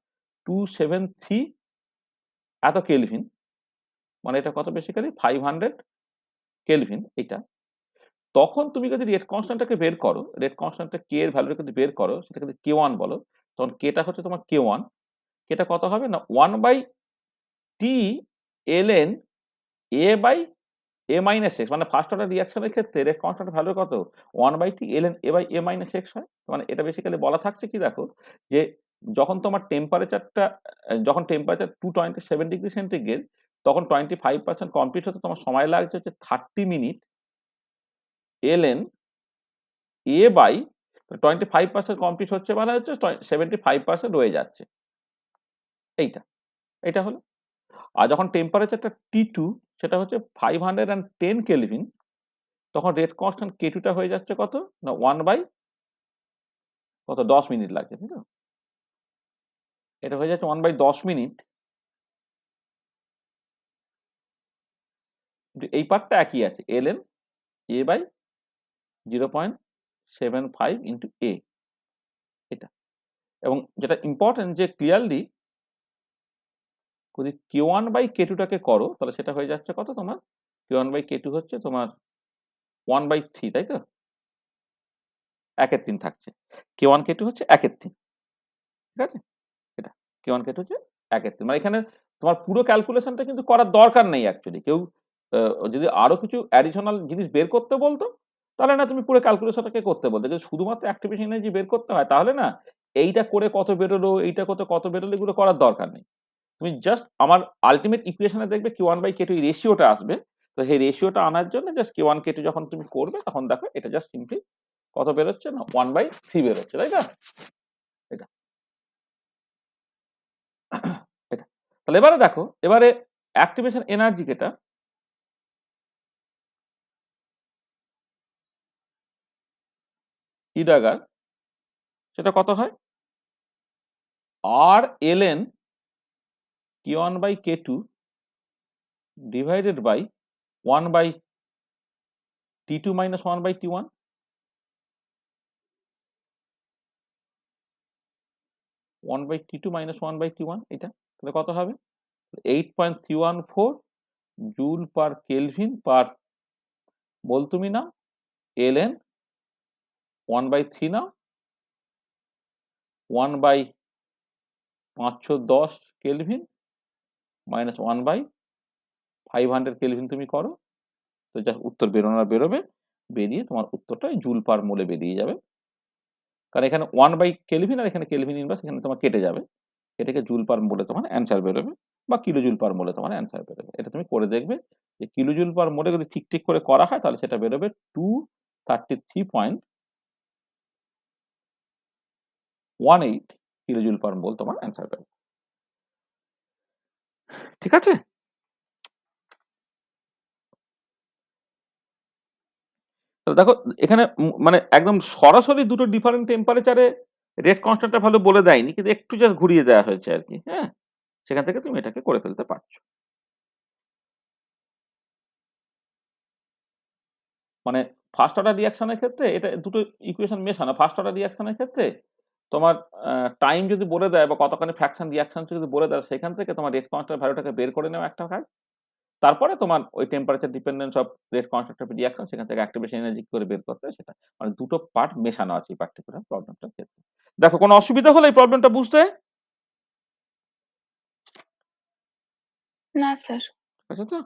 273 এত কেলভিন, মানে এটা কত বেসিক্যালি 500 কেলভিন এটা। তখন তুমি যদি রেট কনস্ট্যান্টটাকে বের করো, রেট কনস্ট্যান্টটা কে এর ভ্যালুটা যদি বের করো, সেটা যদি K1 বলো, তখন কেটা হচ্ছে তোমার K1, কেটা কত হবে না 1/T ln A/A-x, মানে ফার্স্ট অর্ডার রিঅ্যাকশনের ক্ষেত্রে রেট কনস্ট্যান্টের ভ্যালু কত 1/T ln A/A-x হয়। মানে এটা বেসিক্যালি বলা থাকছে কি, দেখো যে যখন তোমার টেম্পারেচারটা, যখন টেম্পারেচার 227 ডিগ্রি সেন্টিগ্রেড, তখন 25% কমপ্লিট হতে তোমার সময় লাগছে হচ্ছে 30 মিনিট ln A/25% কমপ্লিট হচ্ছে, মানে হচ্ছে 75% রয়ে যাচ্ছে। এইটা হলো। আর যখন টেম্পারেচারটা T2, সেটা হচ্ছে 510 কেলভিন, তখন রেট কনস্ট্যান্ট K2টা হয়ে যাচ্ছে কত না 10 মিনিট লাগছে, তাই তো? এটা হয়ে যাচ্ছে 1/10 মিনিট। এই পার্টটা একই আছে, ln A/0.75 ইন্টু A, এটা। এবং যেটা ইম্পর্টেন্ট, যে ক্লিয়ারলি যদি K1/K2টাকে করো, তাহলে সেটা হয়ে যাচ্ছে কত তোমার, K1/K2 হচ্ছে তোমার 1/3, তাই তো? 1/3 থাকছে। K1/K2 হচ্ছে 1/3, ঠিক আছে? এটা K1/K2 হচ্ছে 1/3, মানে এখানে তোমার পুরো ক্যালকুলেশনটা কিন্তু করার দরকার নেই অ্যাকচুয়ালি। কেউ যদি আরো কিছু অ্যাডিশনাল জিনিস বের করতে বলতো, তাহলে না তুমি পুরো ক্যালকুলেশনটাকে করতে বলতে। যদি শুধুমাত্র অ্যাক্টিভেশন এনার্জি বের করতে হয়, তাহলে না এইটা করে কত বেরোলো, এইটা কত বেরোলো, এগুলো করার দরকার নেই। তুমি জাস্ট আমার আল্টিমেট ইকুয়েশনে দেখবে K1/K2 এই রেশিওটা আসবে। তো সেই রেশিওটা আনার জন্য জাস্ট K1/K2 যখন তুমি করবে, তখন দেখো এটা জাস্ট সিম্পলি কত বেরোচ্ছে না 1/3 বেরোচ্ছে, তাই না? এটা এটা তাহলে এবারে দেখো, এবারে অ্যাক্টিভেশন এনার্জি যেটা ই ডাগার, সেটা কত হয় আর ln K1/K2 divided by 1/T2 minus 1/T1, 1/T2 minus 1/T1, এটা তাহলে কত হবে 8.314 জুল পার কেলভিন পার মোল। তুমি নাও ln 1/3 নাও, 1/510 কেলভিন মাইনাস 1/500 কেলভিন তুমি করো, তো যা উত্তর বেরোবে, বেরিয়ে তোমার উত্তরটা জুল পার মোলে বেরিয়ে যাবে। কারণ এখানে 1/কেলভিন আর এখানে কেলভিন ইনভার্স, এখানে তোমার কেটে যাবে, এটাকে জুল পার মোলে তোমার অ্যান্সার বেরোবে, বা কিলো জুল পার মোলে তোমার অ্যান্সার বেরোবে। এটা তুমি করে দেখবে যে কিলো জুল পার মোলে যদি ঠিক করে করা হয়, তাহলে সেটা বেরোবে 233.18 কিলো জুল পার মোল তোমার অ্যান্সার বেরোবে। ঠিক আছে? তো দেখো, এখানে মানে একদম সরাসরি দুটো ডিফারেন্ট টেম্পারেচারে রেট কনস্ট্যান্টটা ভালো বলে দেয়নি, কিন্তু একটু জাস্ট ঘুরিয়ে দেওয়া হয়েছে আর কি। হ্যাঁ, সেখান থেকে তুমি এটাকে করে ফেলতে পারছো। মানে ফার্স্ট অর্ডার রিঅ্যাকশনের ক্ষেত্রে এটা দুটো ইকুয়েশন মেশানো। ফার্স্ট অর্ডার রিঅ্যাকশনের ক্ষেত্রে তোমার টাইম যদি বলে দেয় বা কতখানি ফ্র্যাকশন রিঅ্যাকশন যদি বলে দেয়, সেখান থেকে তোমার রেট কনস্ট্যান্ট ভ্যালুটাকে বের করে নেওয়া একটা কাজ। তারপরে তোমার ওই temperature dependence of rate constant of reaction, সেখান থেকে অ্যাক্টিভেশন এনার্জি কি করে বের করতে হয় সেটা। মানে দুটো পার্ট মেশানো আছে এই পার্টিকুলার প্রবলেমটার ক্ষেত্রে। দেখো কোনো অসুবিধা হলো এই প্রবলেমটা বুঝতে? না স্যার। আচ্ছা তো?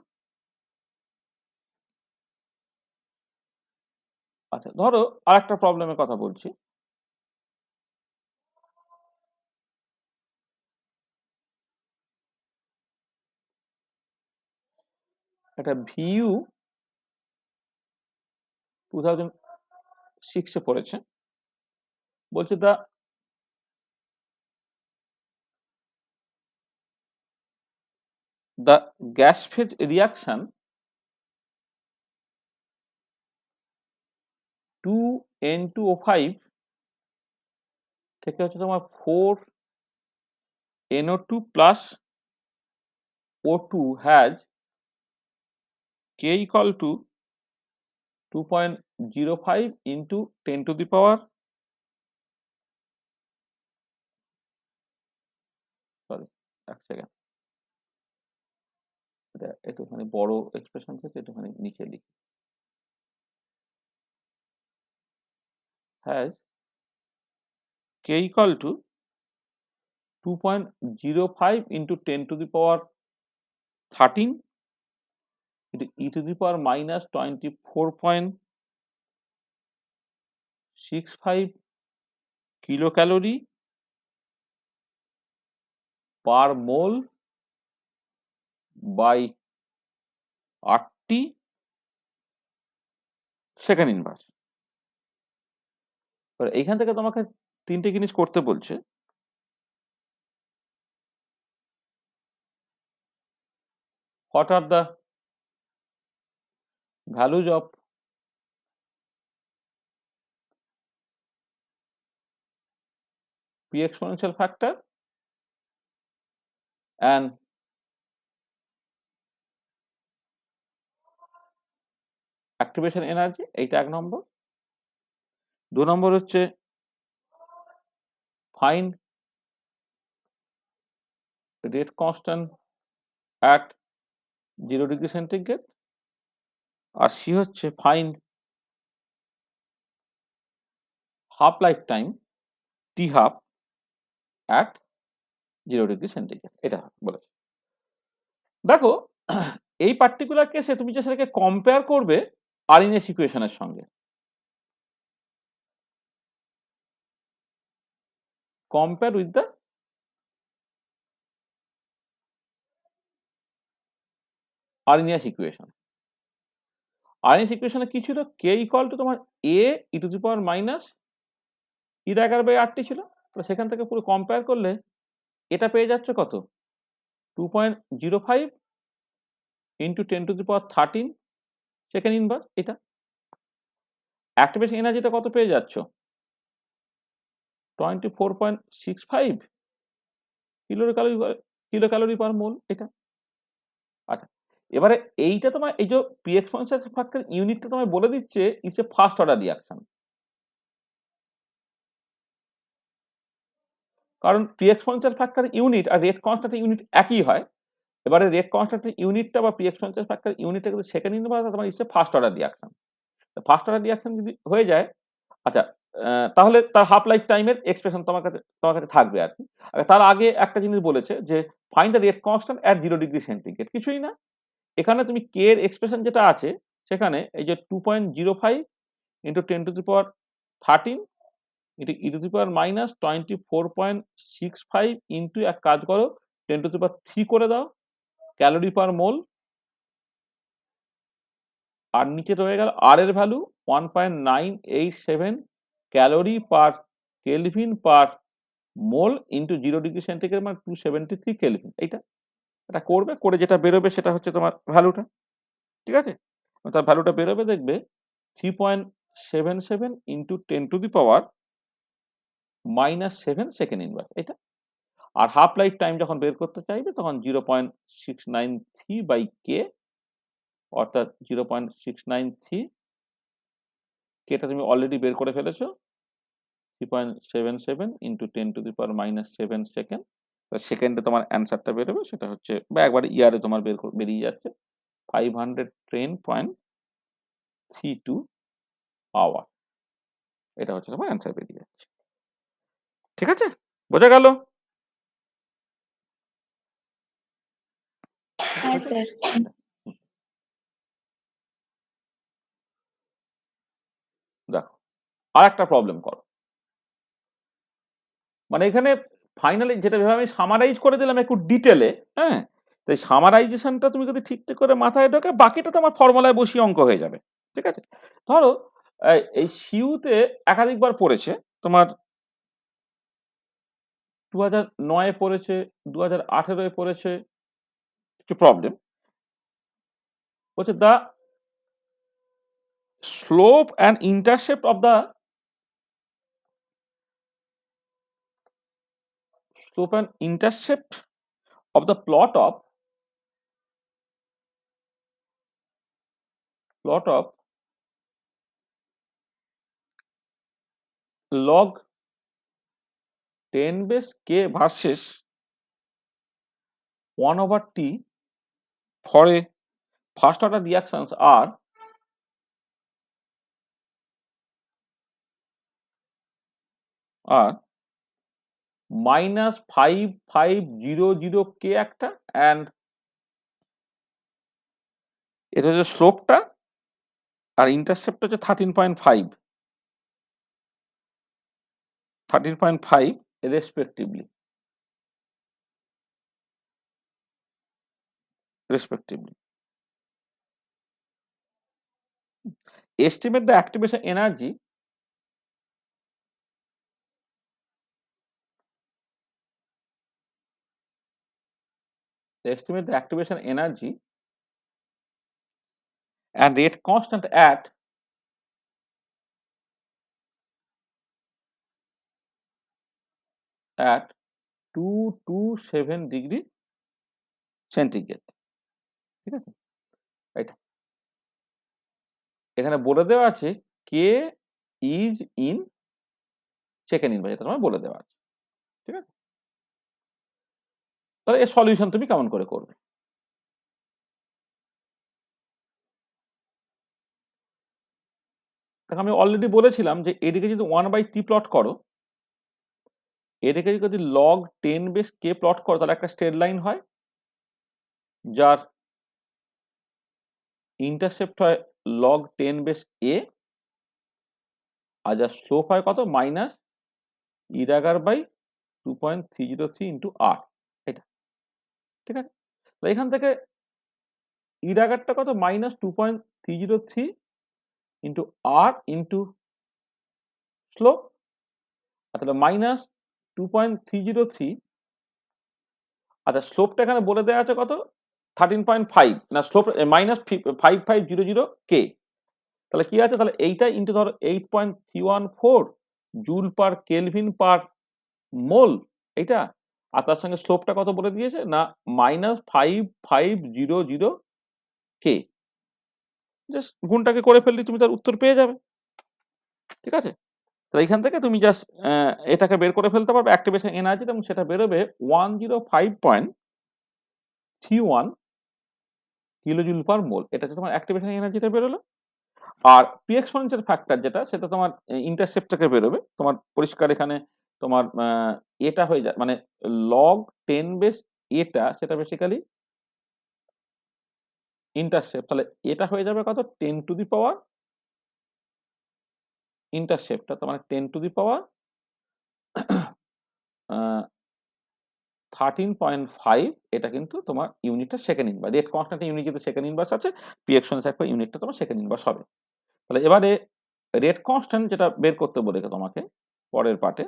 আচ্ছা, ধরো আরেকটা প্রবলেমের কথা বলছি। এটা ভিইউ 2006 এ পড়েছে। বলছে the gas phase reaction 2N2O5 থেকে হচ্ছে তোমার 4NO2 plus O2 has K equal to 2.05 into 10 to the power, sorry, এক সেকেন্ড, এটা একটুখানি বড় এক্সপ্রেশন থেকে একটুখানি নিচে লিখি। has K equal to 2.05 into 10 to the power 13 into e to the power minus 24.65 kilocalorie per mole by RT second inverse. এইখান থেকে তোমাকে তিনটে জিনিস করতে বলছে। What are the values of P exponential factor and activation energy? এইটা এক নম্বর। দু নম্বর হচ্ছে find rate constant at 0 degree centigrade, আর সি হচ্ছে find half life time T half at 0 degree centigrade, এটা বলেছে। দেখো এই পার্টিকুলার কেসে তুমি যে সেটাকে কম্পেয়ার করবে আর্রিনেস ইকুয়েশনের সঙ্গে, compare with the Arrhenius equation। Arrhenius ইকুয়েশনে কি ছিল? K ইকুয়াল টু তোমার A e to the power minus e^r/RT ছিল। তো সেখান থেকে পুরো কম্পেয়ার করলে এটা পেয়ে যাচ্ছে কত? 2.05 into 10 to the power 13 second inverse এটা। অ্যাক্টিভেশন এনার্জিটা কত পেয়ে যাচ্ছ? 24.65 কিলো ক্যালোরি পার মোল এটা। আচ্ছা, এবারে এইটা তোমার এই যে পি এক্সপোনেনশিয়াল ফ্যাক্টর ইউনিটটা তোমায় বলে দিচ্ছে it's a first order reaction. কারণ পি এক্সপোনেনশিয়াল ফ্যাক্টর ইউনিট আর রেট কনস্ট্যান্ট ইউনিট একই হয়। এবারে রেট কনস্ট্যান্ট ইউনিটটা বা পি এক্সপোনেনশিয়াল ফ্যাক্টর ইউনিটটা কিন্তু সেকেন্ড ইনভার্স, তোমার it's a first order reaction. First order reaction যদি হয়ে যায়, আচ্ছা, তাহলে তার হাফ লাইফ টাইমের এক্সপ্রেশন তোমার কাছে থাকবে আর কি। তার আগে একটা জিনিস বলেছে যে find the rate constant at 0 degree centigrade. কিছুই না, এখানে তুমি কে এর এক্সপ্রেশন যেটা আছে সেখানে এই যে 2.05 into 10 to the power 13 into E to the power minus 24.65 into এক কাজ করো 10 টু দি পাওয়ার 3 করে দাও ক্যালোরি পার মোল, আর নিচে রয়ে গেল আর এর value 1.987 calorie per kelvin per mole into 0 degree centigrade মানে 273 কেলভিন। এইটা এটা করবে, করে যেটা বেরোবে সেটা হচ্ছে তোমার ভ্যালুটা। ঠিক আছে, তার ভ্যালুটা বেরোবে দেখবে 3.77 into 10 to the power -7 second inverse এটা। আর হাফ লাইফ টাইম যখন বের করতে চাইবে তখন 0.693 বাই কে, অর্থাৎ 0.693 কেটা তুমি অলরেডি বের করে ফেলেছো 3.77 ইন্টু 10⁻⁻7 সেকেন্ড। সেকেন্ডে তোমার অ্যান্সারটা বেরোবে, সেটা হচ্ছে বা একবার ইয়ারে তোমার বেরিয়ে যাচ্ছে 510.32 আওয়ার। এটা হচ্ছে তোমার অ্যান্সার বেরিয়ে যাচ্ছে। ঠিক আছে, বোঝা গেল? হ্যাঁ স্যার। দেখো আর একটা প্রবলেম করো, মানে এখানে ফাইনালি যেটা ভেবে আমি সামারাইজ করে দিলাম একটু ডিটেলে, হ্যাঁ, তাই সামারাইজেশনটা তুমি যদি ঠিকঠাক করে মাথায় ঢোকে, বাকিটা তো আমার ফর্মুলায় বসিয়ে অঙ্ক হয়ে যাবে। ঠিক আছে, ধরো এই সিউতে একাধিকবার পড়েছে, তোমার 2009 পড়েছে, 2018 পড়েছে, একটু প্রবলেম হচ্ছে the slope and intercept of the slope and intercept of the plot of log 10 base k versus 1/t for a first order reactions are -5500 k একটা, and এটা হচ্ছে স্লোপটা আর ইন্টারসেপ্ট হচ্ছে 13.5 respectively. Estimate the activation energy and rate constant at 227 degree centigrade. ঠিক আছে, এটা এখানে বলে দেওয়া আছে K is in second inverse, এটা তোমার বলে দেওয়া আছে। ঠিক আছে, তাহলে এর সলিউশন তুমি কেমন করে করবে? আমি অলরেডি বলেছিলাম যে এদিকে যদি 1/t প্লট করো, এদিকে যদি log 10 বেস কে প্লট করো, তাহলে একটা স্ট্রেট লাইন হয় যার ইন্টারসেপ্ট হয় log 10 বেস a, আর যার স্লোপ হয় কত -e⁻2.303 ইন্টু r। এটা ঠিক আছে, তো এখান থেকে e⁻টা কত -2.303 ইন্টু r ইন্টু স্লোপ, তাহলে -2.303, আচ্ছা স্লোপটা এখানে বলে দেওয়া আছে কত 13.5, না স্লোপ -5500 কে, তাহলে কি আছে, তাহলে এইটা ইন্টু ধরো 8.314 জুল পার কেলভিন পার মোল, এইটা, আর তার সঙ্গে স্লোপটা কত বলে দিয়েছে না -5500 কে। জাস্ট গুণটাকে করে ফেললে তুমি তার উত্তর পেয়ে যাবে। ঠিক আছে, তো এইখান থেকে তুমি জাস্ট এটাকে বের করে ফেলতে পারবে অ্যাক্টিভেশন এনার্জি, এবং সেটা বেরোবে 105.31 কিলোজুল পার মোল। এটা হচ্ছে তোমার অ্যাক্টিভেশন এনার্জিটা বেরোলো। আর পি এক্সপোনেনশিয়াল ফ্যাক্টর যেটা, সেটা তোমার ইন্টারসেপ্ট থেকে বেরোবে, তোমার পরিষ্কার এখানে তোমার এটা হয়ে যায়, মানে log 10 বেস এটা, সেটা বেসিক্যালি ইন্টারসেপ্ট, তাহলে এটা হয়ে যাবে কত 10 টু দি পাওয়ার, ইন্টারসেপ্টটা তোমার 10 টু দি পাওয়ার 13.5, এটা কিন্তু তোমার ইউনিটটা second inverse, rate constant unit যেহেতু সেকেন্ড ইনভার্স আছে, পি এক্সপোনেনশিয়াল ইউনিটটা তোমার সেকেন্ড ইনভার্স হবে। তাহলে এবারে রেট কনস্ট্যান্ট যেটা বের করতে বলেছে তোমাকে পরের পার্টে,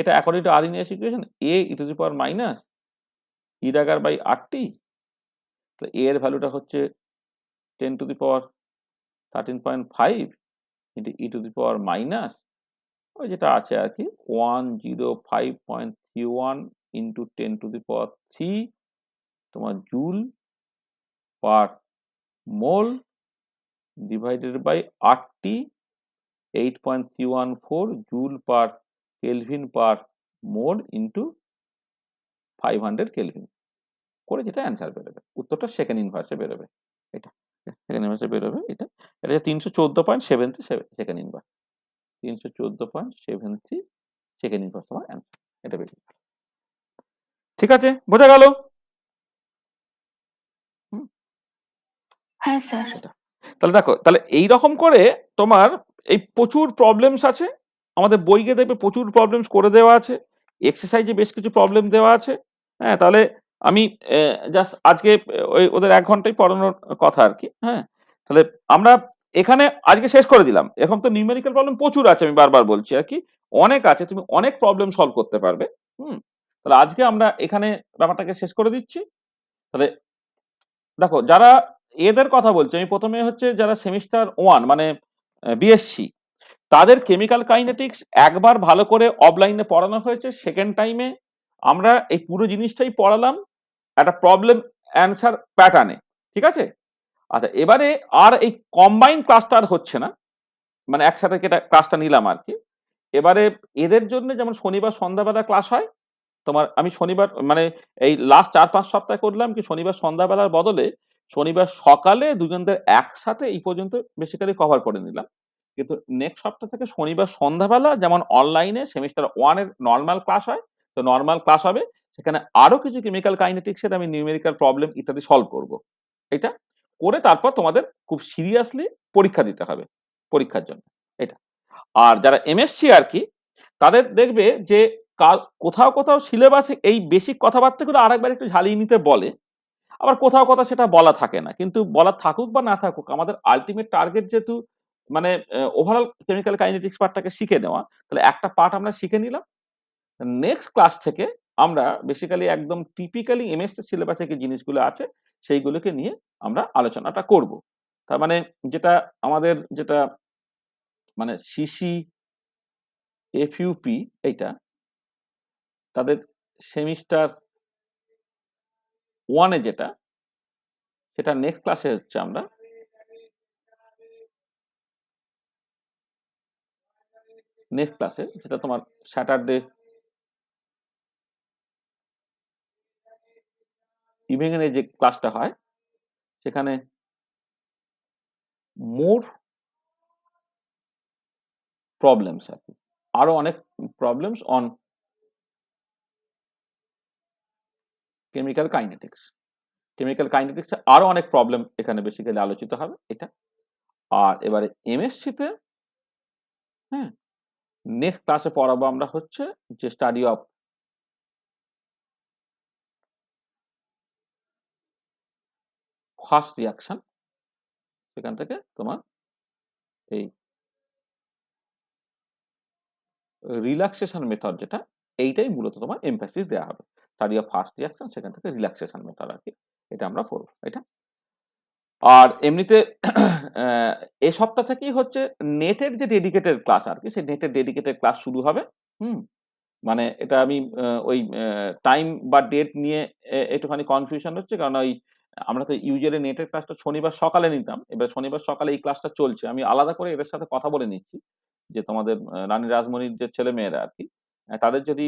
এটা according to Arrhenius equation a e⁻ r/t, তো a এর ভ্যালুটা হচ্ছে 10 to the power 13.5 into E to the power minus ওই যেটা আছে আর কি 105.31 ইন্টু 10 টু দি পাওয়ার 3 তোমার joule per mole divided by RT 8.314 joule per kelvin per mole into 500 kelvin করে যেটা অ্যান্সার বেরোবে, উত্তরটা সেকেন্ড ইনভার্সে বেরোবে। এটা সেকেন্ড ইনভার্সে বেরোবে। এটা 314.73 সেকেন্ড ইনভার্স, 314.73 সেকেন্ড ইনভার্স তোমার অ্যান্সার, এটা বেরিয়ে গেল। ঠিক আছে, বোঝা গেল? হ্যাঁ স্যার। এটা তাহলে দেখো, তাহলে এইরকম করে তোমার এই প্রচুর প্রবলেমস আছে, আমাদের বইকে দেখবে প্রচুর প্রবলেমস করে দেওয়া আছে, এক্সারসাইজে বেশ কিছু প্রবলেম দেওয়া আছে। হ্যাঁ, তাহলে আমি জাস্ট আজকে ওই ওদের 1 ঘন্টাই পড়ানোর কথা আর কি। হ্যাঁ, তাহলে আমরা এখানে আজকে শেষ করে দিলাম। এখন তো নিউমেরিক্যাল প্রবলেম প্রচুর আছে, আমি বারবার বলছি আর কি, অনেক আছে, তুমি অনেক প্রবলেম সলভ করতে পারবে। তাহলে আজকে আমরা এখানে ব্যাপারটাকে শেষ করে দিচ্ছি। তাহলে দেখো, যারা এদের কথা বলছি আমি প্রথমে, হচ্ছে যারা সেমিস্টার 1 মানে বিএসসি, তাদের কেমিক্যাল কাইনেটিক্স একবার ভালো করে অফলাইনে পড়ানো হয়েছে, সেকেন্ড টাইমে আমরা এই পুরো জিনিসটাই পড়ালাম একটা প্রবলেম অ্যান্সার প্যাটার্নে। ঠিক আছে? আচ্ছা, এবারে আর এই কম্বাইন ক্লাসটা আর হচ্ছে না, মানে একসাথে ক্লাসটা নিলাম আর কি। এবারে এদের জন্য যেমন শনিবার সন্ধ্যাবেলা ক্লাস হয়, তোমার আমি শনিবার মানে এই লাস্ট 4-5 সপ্তাহ করলাম কি, শনিবার সন্ধ্যাবেলার বদলে শনিবার সকালে দুজনদের একসাথে এই পর্যন্ত বেসিক্যালি কভার করে নিলাম। কিন্তু নেক্সট সপ্তাহ থেকে শনিবার সন্ধ্যাবেলা যেমন অনলাইনে সেমিস্টার 1 এর নরমাল ক্লাস হয়, তো নরমাল ক্লাস হবে, সেখানে আরো কিছু কেমিক্যাল কাইনেটিক্স এর আমি নিউমেরিক্যাল প্রবলেম ইত্যাদি সলভ করব। এটা করে তারপর তোমাদের খুব সিরিয়াসলি পরীক্ষা দিতে হবে পরীক্ষার জন্য। এটা আর যারা এমএসসি আর কি, তাদের দেখবে যে কোথাও কোথাও সিলেবাসে এই বেসিক কথাবার্তাগুলো আরেকবার একটু ঝালিয়ে নিতে বলে, আবার কোথাও কোথাও সেটা বলা থাকে না। কিন্তু বলা থাকুক বা না থাকুক, আমাদের আল্টিমেট টার্গেট যেহেতু মানে ওভারঅল কেমিক্যাল কাইনেটিক্স পার্টটাকে শিখে নেওয়া, তাহলে একটা পার্ট আমরা শিখে নিলাম। নেক্সট ক্লাস থেকে আমরা বেসিক্যালি একদম টিপিক্যালি এমএসসি সিলেবাসে যে জিনিসগুলো আছে সেইগুলোকে নিয়ে আমরা আলোচনাটা করব। তার মানে যেটা আমাদের যেটা মানে সিসি এফইউপি, এইটা তাদের সেমিস্টার 1 এ যেটা, সেটা নেক্সট ক্লাসে হচ্ছে আমরা নেক্সট ক্লাসে যেটা তোমার স্যাটারডে ইভিনিং এ যে ক্লাসটা হয়, সেখানে মোর প্রবলেমস আর কি, আরো অনেক problems on chemical kinetics. Chemical kinetics আরো অনেক প্রবলেম এখানে বেসিক্যালি আলোচিত হবে এটা। আর এবারে এমএসসি তে, হ্যাঁ, নেক্সট ক্লাসে পড়াবো আমরা হচ্ছে যে স্টাডি অফ ফার্স্ট রিয়াকশন, সেখান থেকে তোমার এই রিল্যাক্সেশন মেথড যেটা, এইটাই মূলত তোমার এমফ্যাসিস দেওয়া হবে। স্টাডি অফ ফার্স্ট রিয়াকশন, সেখান থেকে রিল্যাক্সেশন মেথড আর কি, এটা আমরা পড়বো এটা। আর এমনিতে এই সপ্তাহ থেকেই হচ্ছে নেটের যে ডেডিকেটেড ক্লাস আর কি, সেই নেটের ডেডিকেটেড ক্লাস শুরু হবে। হুম, মানে এটা আমি ওই টাইম বা ডেট নিয়ে একটুখানি কনফিউশন হচ্ছে, কারণ ওই আমরা তো ইউজুয়ালি নেটের ক্লাসটা শনিবার সকালে নিতাম, এবার শনিবার সকালে এই ক্লাসটা চলছে, আমি আলাদা করে এদের সাথে কথা বলে নিচ্ছি যে তোমাদের রানী রাসমণির যে ছেলে মেয়েরা আর কি, তাদের যদি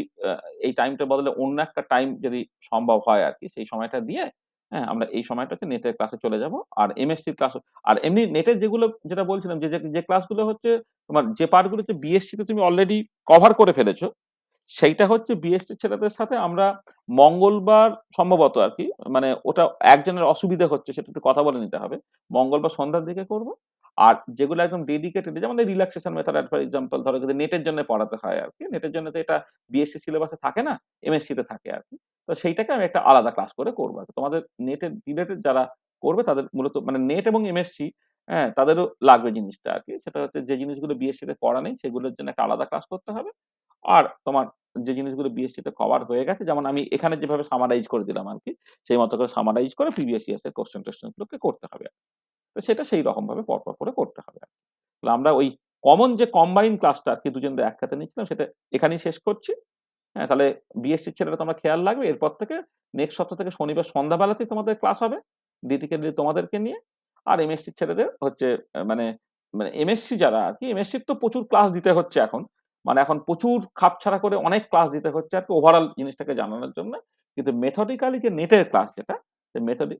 এই টাইমটার বদলে অন্য একটা টাইম যদি সম্ভব হয় আর কি, সেই সময়টা দিয়ে, হ্যাঁ, আমরা এই সময়টাতে নেটের ক্লাসে চলে যাব। আর এমএসসির ক্লাস, আর এমনি নেটের যেগুলো যেটা বলছিলাম যে ক্লাসগুলো হচ্ছে তোমার যে পার্টগুলো হচ্ছে বিএসসি তে তুমি অলরেডি কভার করে ফেলেছো, সেইটা হচ্ছে বিএসসি ছেলেদের সাথে আমরা মঙ্গলবার সম্ভবত আর কি, মানে ওটা একজনের অসুবিধা হচ্ছে, সেটা একটু কথা বলে নিতে হবে, মঙ্গলবার সন্ধ্যার দিকে করব। আর যেগুলো একদম ডেডিকেটেড, যেমন এই রিল্যাক্সেশন মেথড ফর এক্সাম্পল ধরো যদি নেটের জন্য পড়াতে হয় আর কি, নেটের জন্য তো এটা বিএসসি সিলেবাসে থাকে না, এমএসসি তে থাকে আর কি, তো সেইটাকে আমি একটা আলাদা ক্লাস করে করবো আর কি। তোমাদের নেটের রিলেটেড যারা করবে তাদের মূলত মানে নেট এবং এমএসসি, হ্যাঁ, তাদেরও লাগবে জিনিসটা আর কি, সেটা হচ্ছে যে জিনিসগুলো বিএসসি তে পড়া নেই সেগুলোর জন্য একটা আলাদা ক্লাস করতে হবে। আর তোমার যে জিনিসগুলো বিএসসি তে কভার হয়ে গেছে, যেমন আমি এখানে যেভাবে সামারাইজ করে দিলাম আর কি, সেই মতো করে সামারাইজ করে প্রিভিয়াস ইয়ার্স এর কোশ্চেন টোশ্চেন গুলোকে করতে হবে। তো সেটা সেই রকম ভাবে পরপর করে করতে হবে। তাহলে আমরা ওই কমন যে কম্বাইন ক্লাসটা আর কি দুজনদের একসাথে নিচ্ছিলাম, সেটা এখানেই শেষ করছি। হ্যাঁ, তাহলে বিএসসির ছেলেরা তোমরা খেয়াল রাখবে, এরপর থেকে নেক্সট সপ্তাহ থেকে শনিবার সন্ধ্যাবেলাতেই তোমাদের ক্লাস হবে ডেডিকেটেডলি তোমাদেরকে নিয়ে। আর এমএসসি ছেলেদের হচ্ছে মানে মানে এমএসসি যারা আরকি, এমএসসির তো প্রচুর ক্লাস দিতে হচ্ছে এখন। মানে এখন প্রচুর খাপছাড়া করে অনেক ক্লাস দিতে হচ্ছে আরকি ওভারঅল জিনিসটাকে জানানোর জন্য। কিন্তু মেথডিক্যালি যে নেটের ক্লাস যেটা,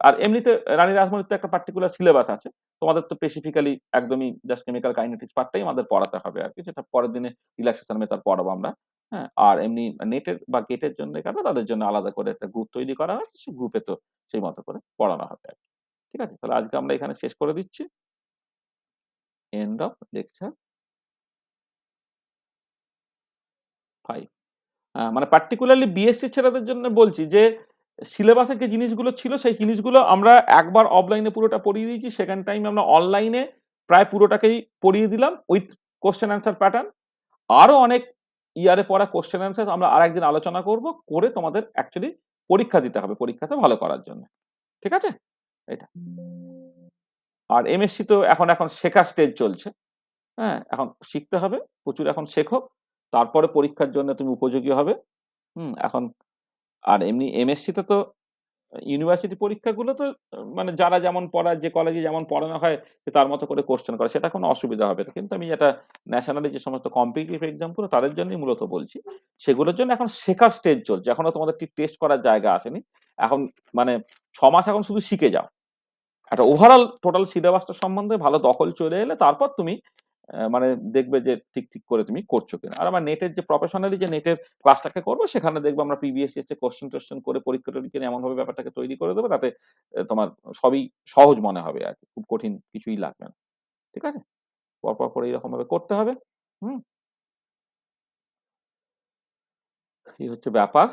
আর এমনিতে রানী রাসমণির তো একটা পার্টিকুলার সিলেবাস আছে। তোমাদের তো স্পেসিফিক্যালি একদমই জাস্ট কেমিক্যাল কাইনেটিক্স পার্টটাই আমাদের পড়াতে হবে আরকি। সেটা পরের দিনে রিল্যাক্সেশন মেথড পড়াবো আমরা। হ্যাঁ? আর এমনি নেটের বা গেটের জন্য কারা তাদের জন্য আলাদা করে একটা গ্রুপ তৈরি করা হয়েছে। সেই গ্রুপে তো সেই মতো করে পড়ানো হবে আরকি। ঠিক আছে? তাহলে আজকে আমরা এখানে শেষ করে দিচ্ছি। End of lecture 5। মানে পার্টিকুলারলি বিএসসি ছেলেদের জন্য বলছি যে, সিলেবাসে যে জিনিসগুলো ছিল সেই জিনিসগুলো আমরা একবার অফলাইনে পুরোটা পড়িয়ে দিয়েছি। সেকেন্ড টাইম আমরা অনলাইনে প্রায় পুরোটাকেই পড়িয়ে দিলাম উইথ কোয়েশ্চেন অ্যান্সার প্যাটার্ন। আরো অনেক ইয়ারে পড়া কোয়েশ্চেন অ্যান্সার আমরা আরেকদিন আলোচনা করব। করে তোমাদের অ্যাকচুয়ালি পরীক্ষা দিতে হবে পরীক্ষাতে ভালো করার জন্য। ঠিক আছে? এটা। আর এমএসসি তো এখন শেখার স্টেজ চলছে। হ্যাঁ? এখন শিখতে হবে। প্রচুর এখন শেখো। তারপরে পরীক্ষার জন্য তুমি উপযোগী হবে। এখন আর এমনি এমএসসি তে তো ইউনিভার্সিটি পরীক্ষাগুলো তো মানে যারা যেমন পড়ায় যে কলেজে যেমন পড়ানো হয় সে তার মতো করে কোয়েশ্চেন করে। সেটা কোনো অসুবিধা হবে না। কিন্তু আমি যেটা ন্যাশনালি যে সমস্ত কম্পিটিটিভ এক্সাম গুলো তাদের জন্যই মূলত বলছি। সেগুলোর জন্য এখন শেখার স্টেজ চলছে। এখনো তোমাদের ঠিক টেস্ট করার জায়গা আসেনি। এখন মানে ৬ মাস এখন শুধু শিখে যাও। একটা ওভারঅল টোটাল সিলেবাসটা সম্বন্ধে ভালো দখল চলে এলে তারপর তুমি মানে দেখবে যে ঠিক করে তুমি করছো কিনা। আর আমার নেটের যে প্রফেশনালি যে নেটের ক্লাসটাকে করব সেখানে দেখবো আমরা প্রিভিয়াস ইয়ার্স এর কোয়েশ্চেন-টোয়েশ্চেন করে পরীক্ষা-টরীক্ষা নিয়ে এমনভাবে ব্যাপারটাকে তৈরি করে দেব তাতে তোমার সবই সহজ মনে হবে আরকি। খুব কঠিন কিছুই লাগবে না। ঠিক আছে? পরপর করে এরকমভাবে করতে হবে। হুম? এই হচ্ছে ব্যাপার।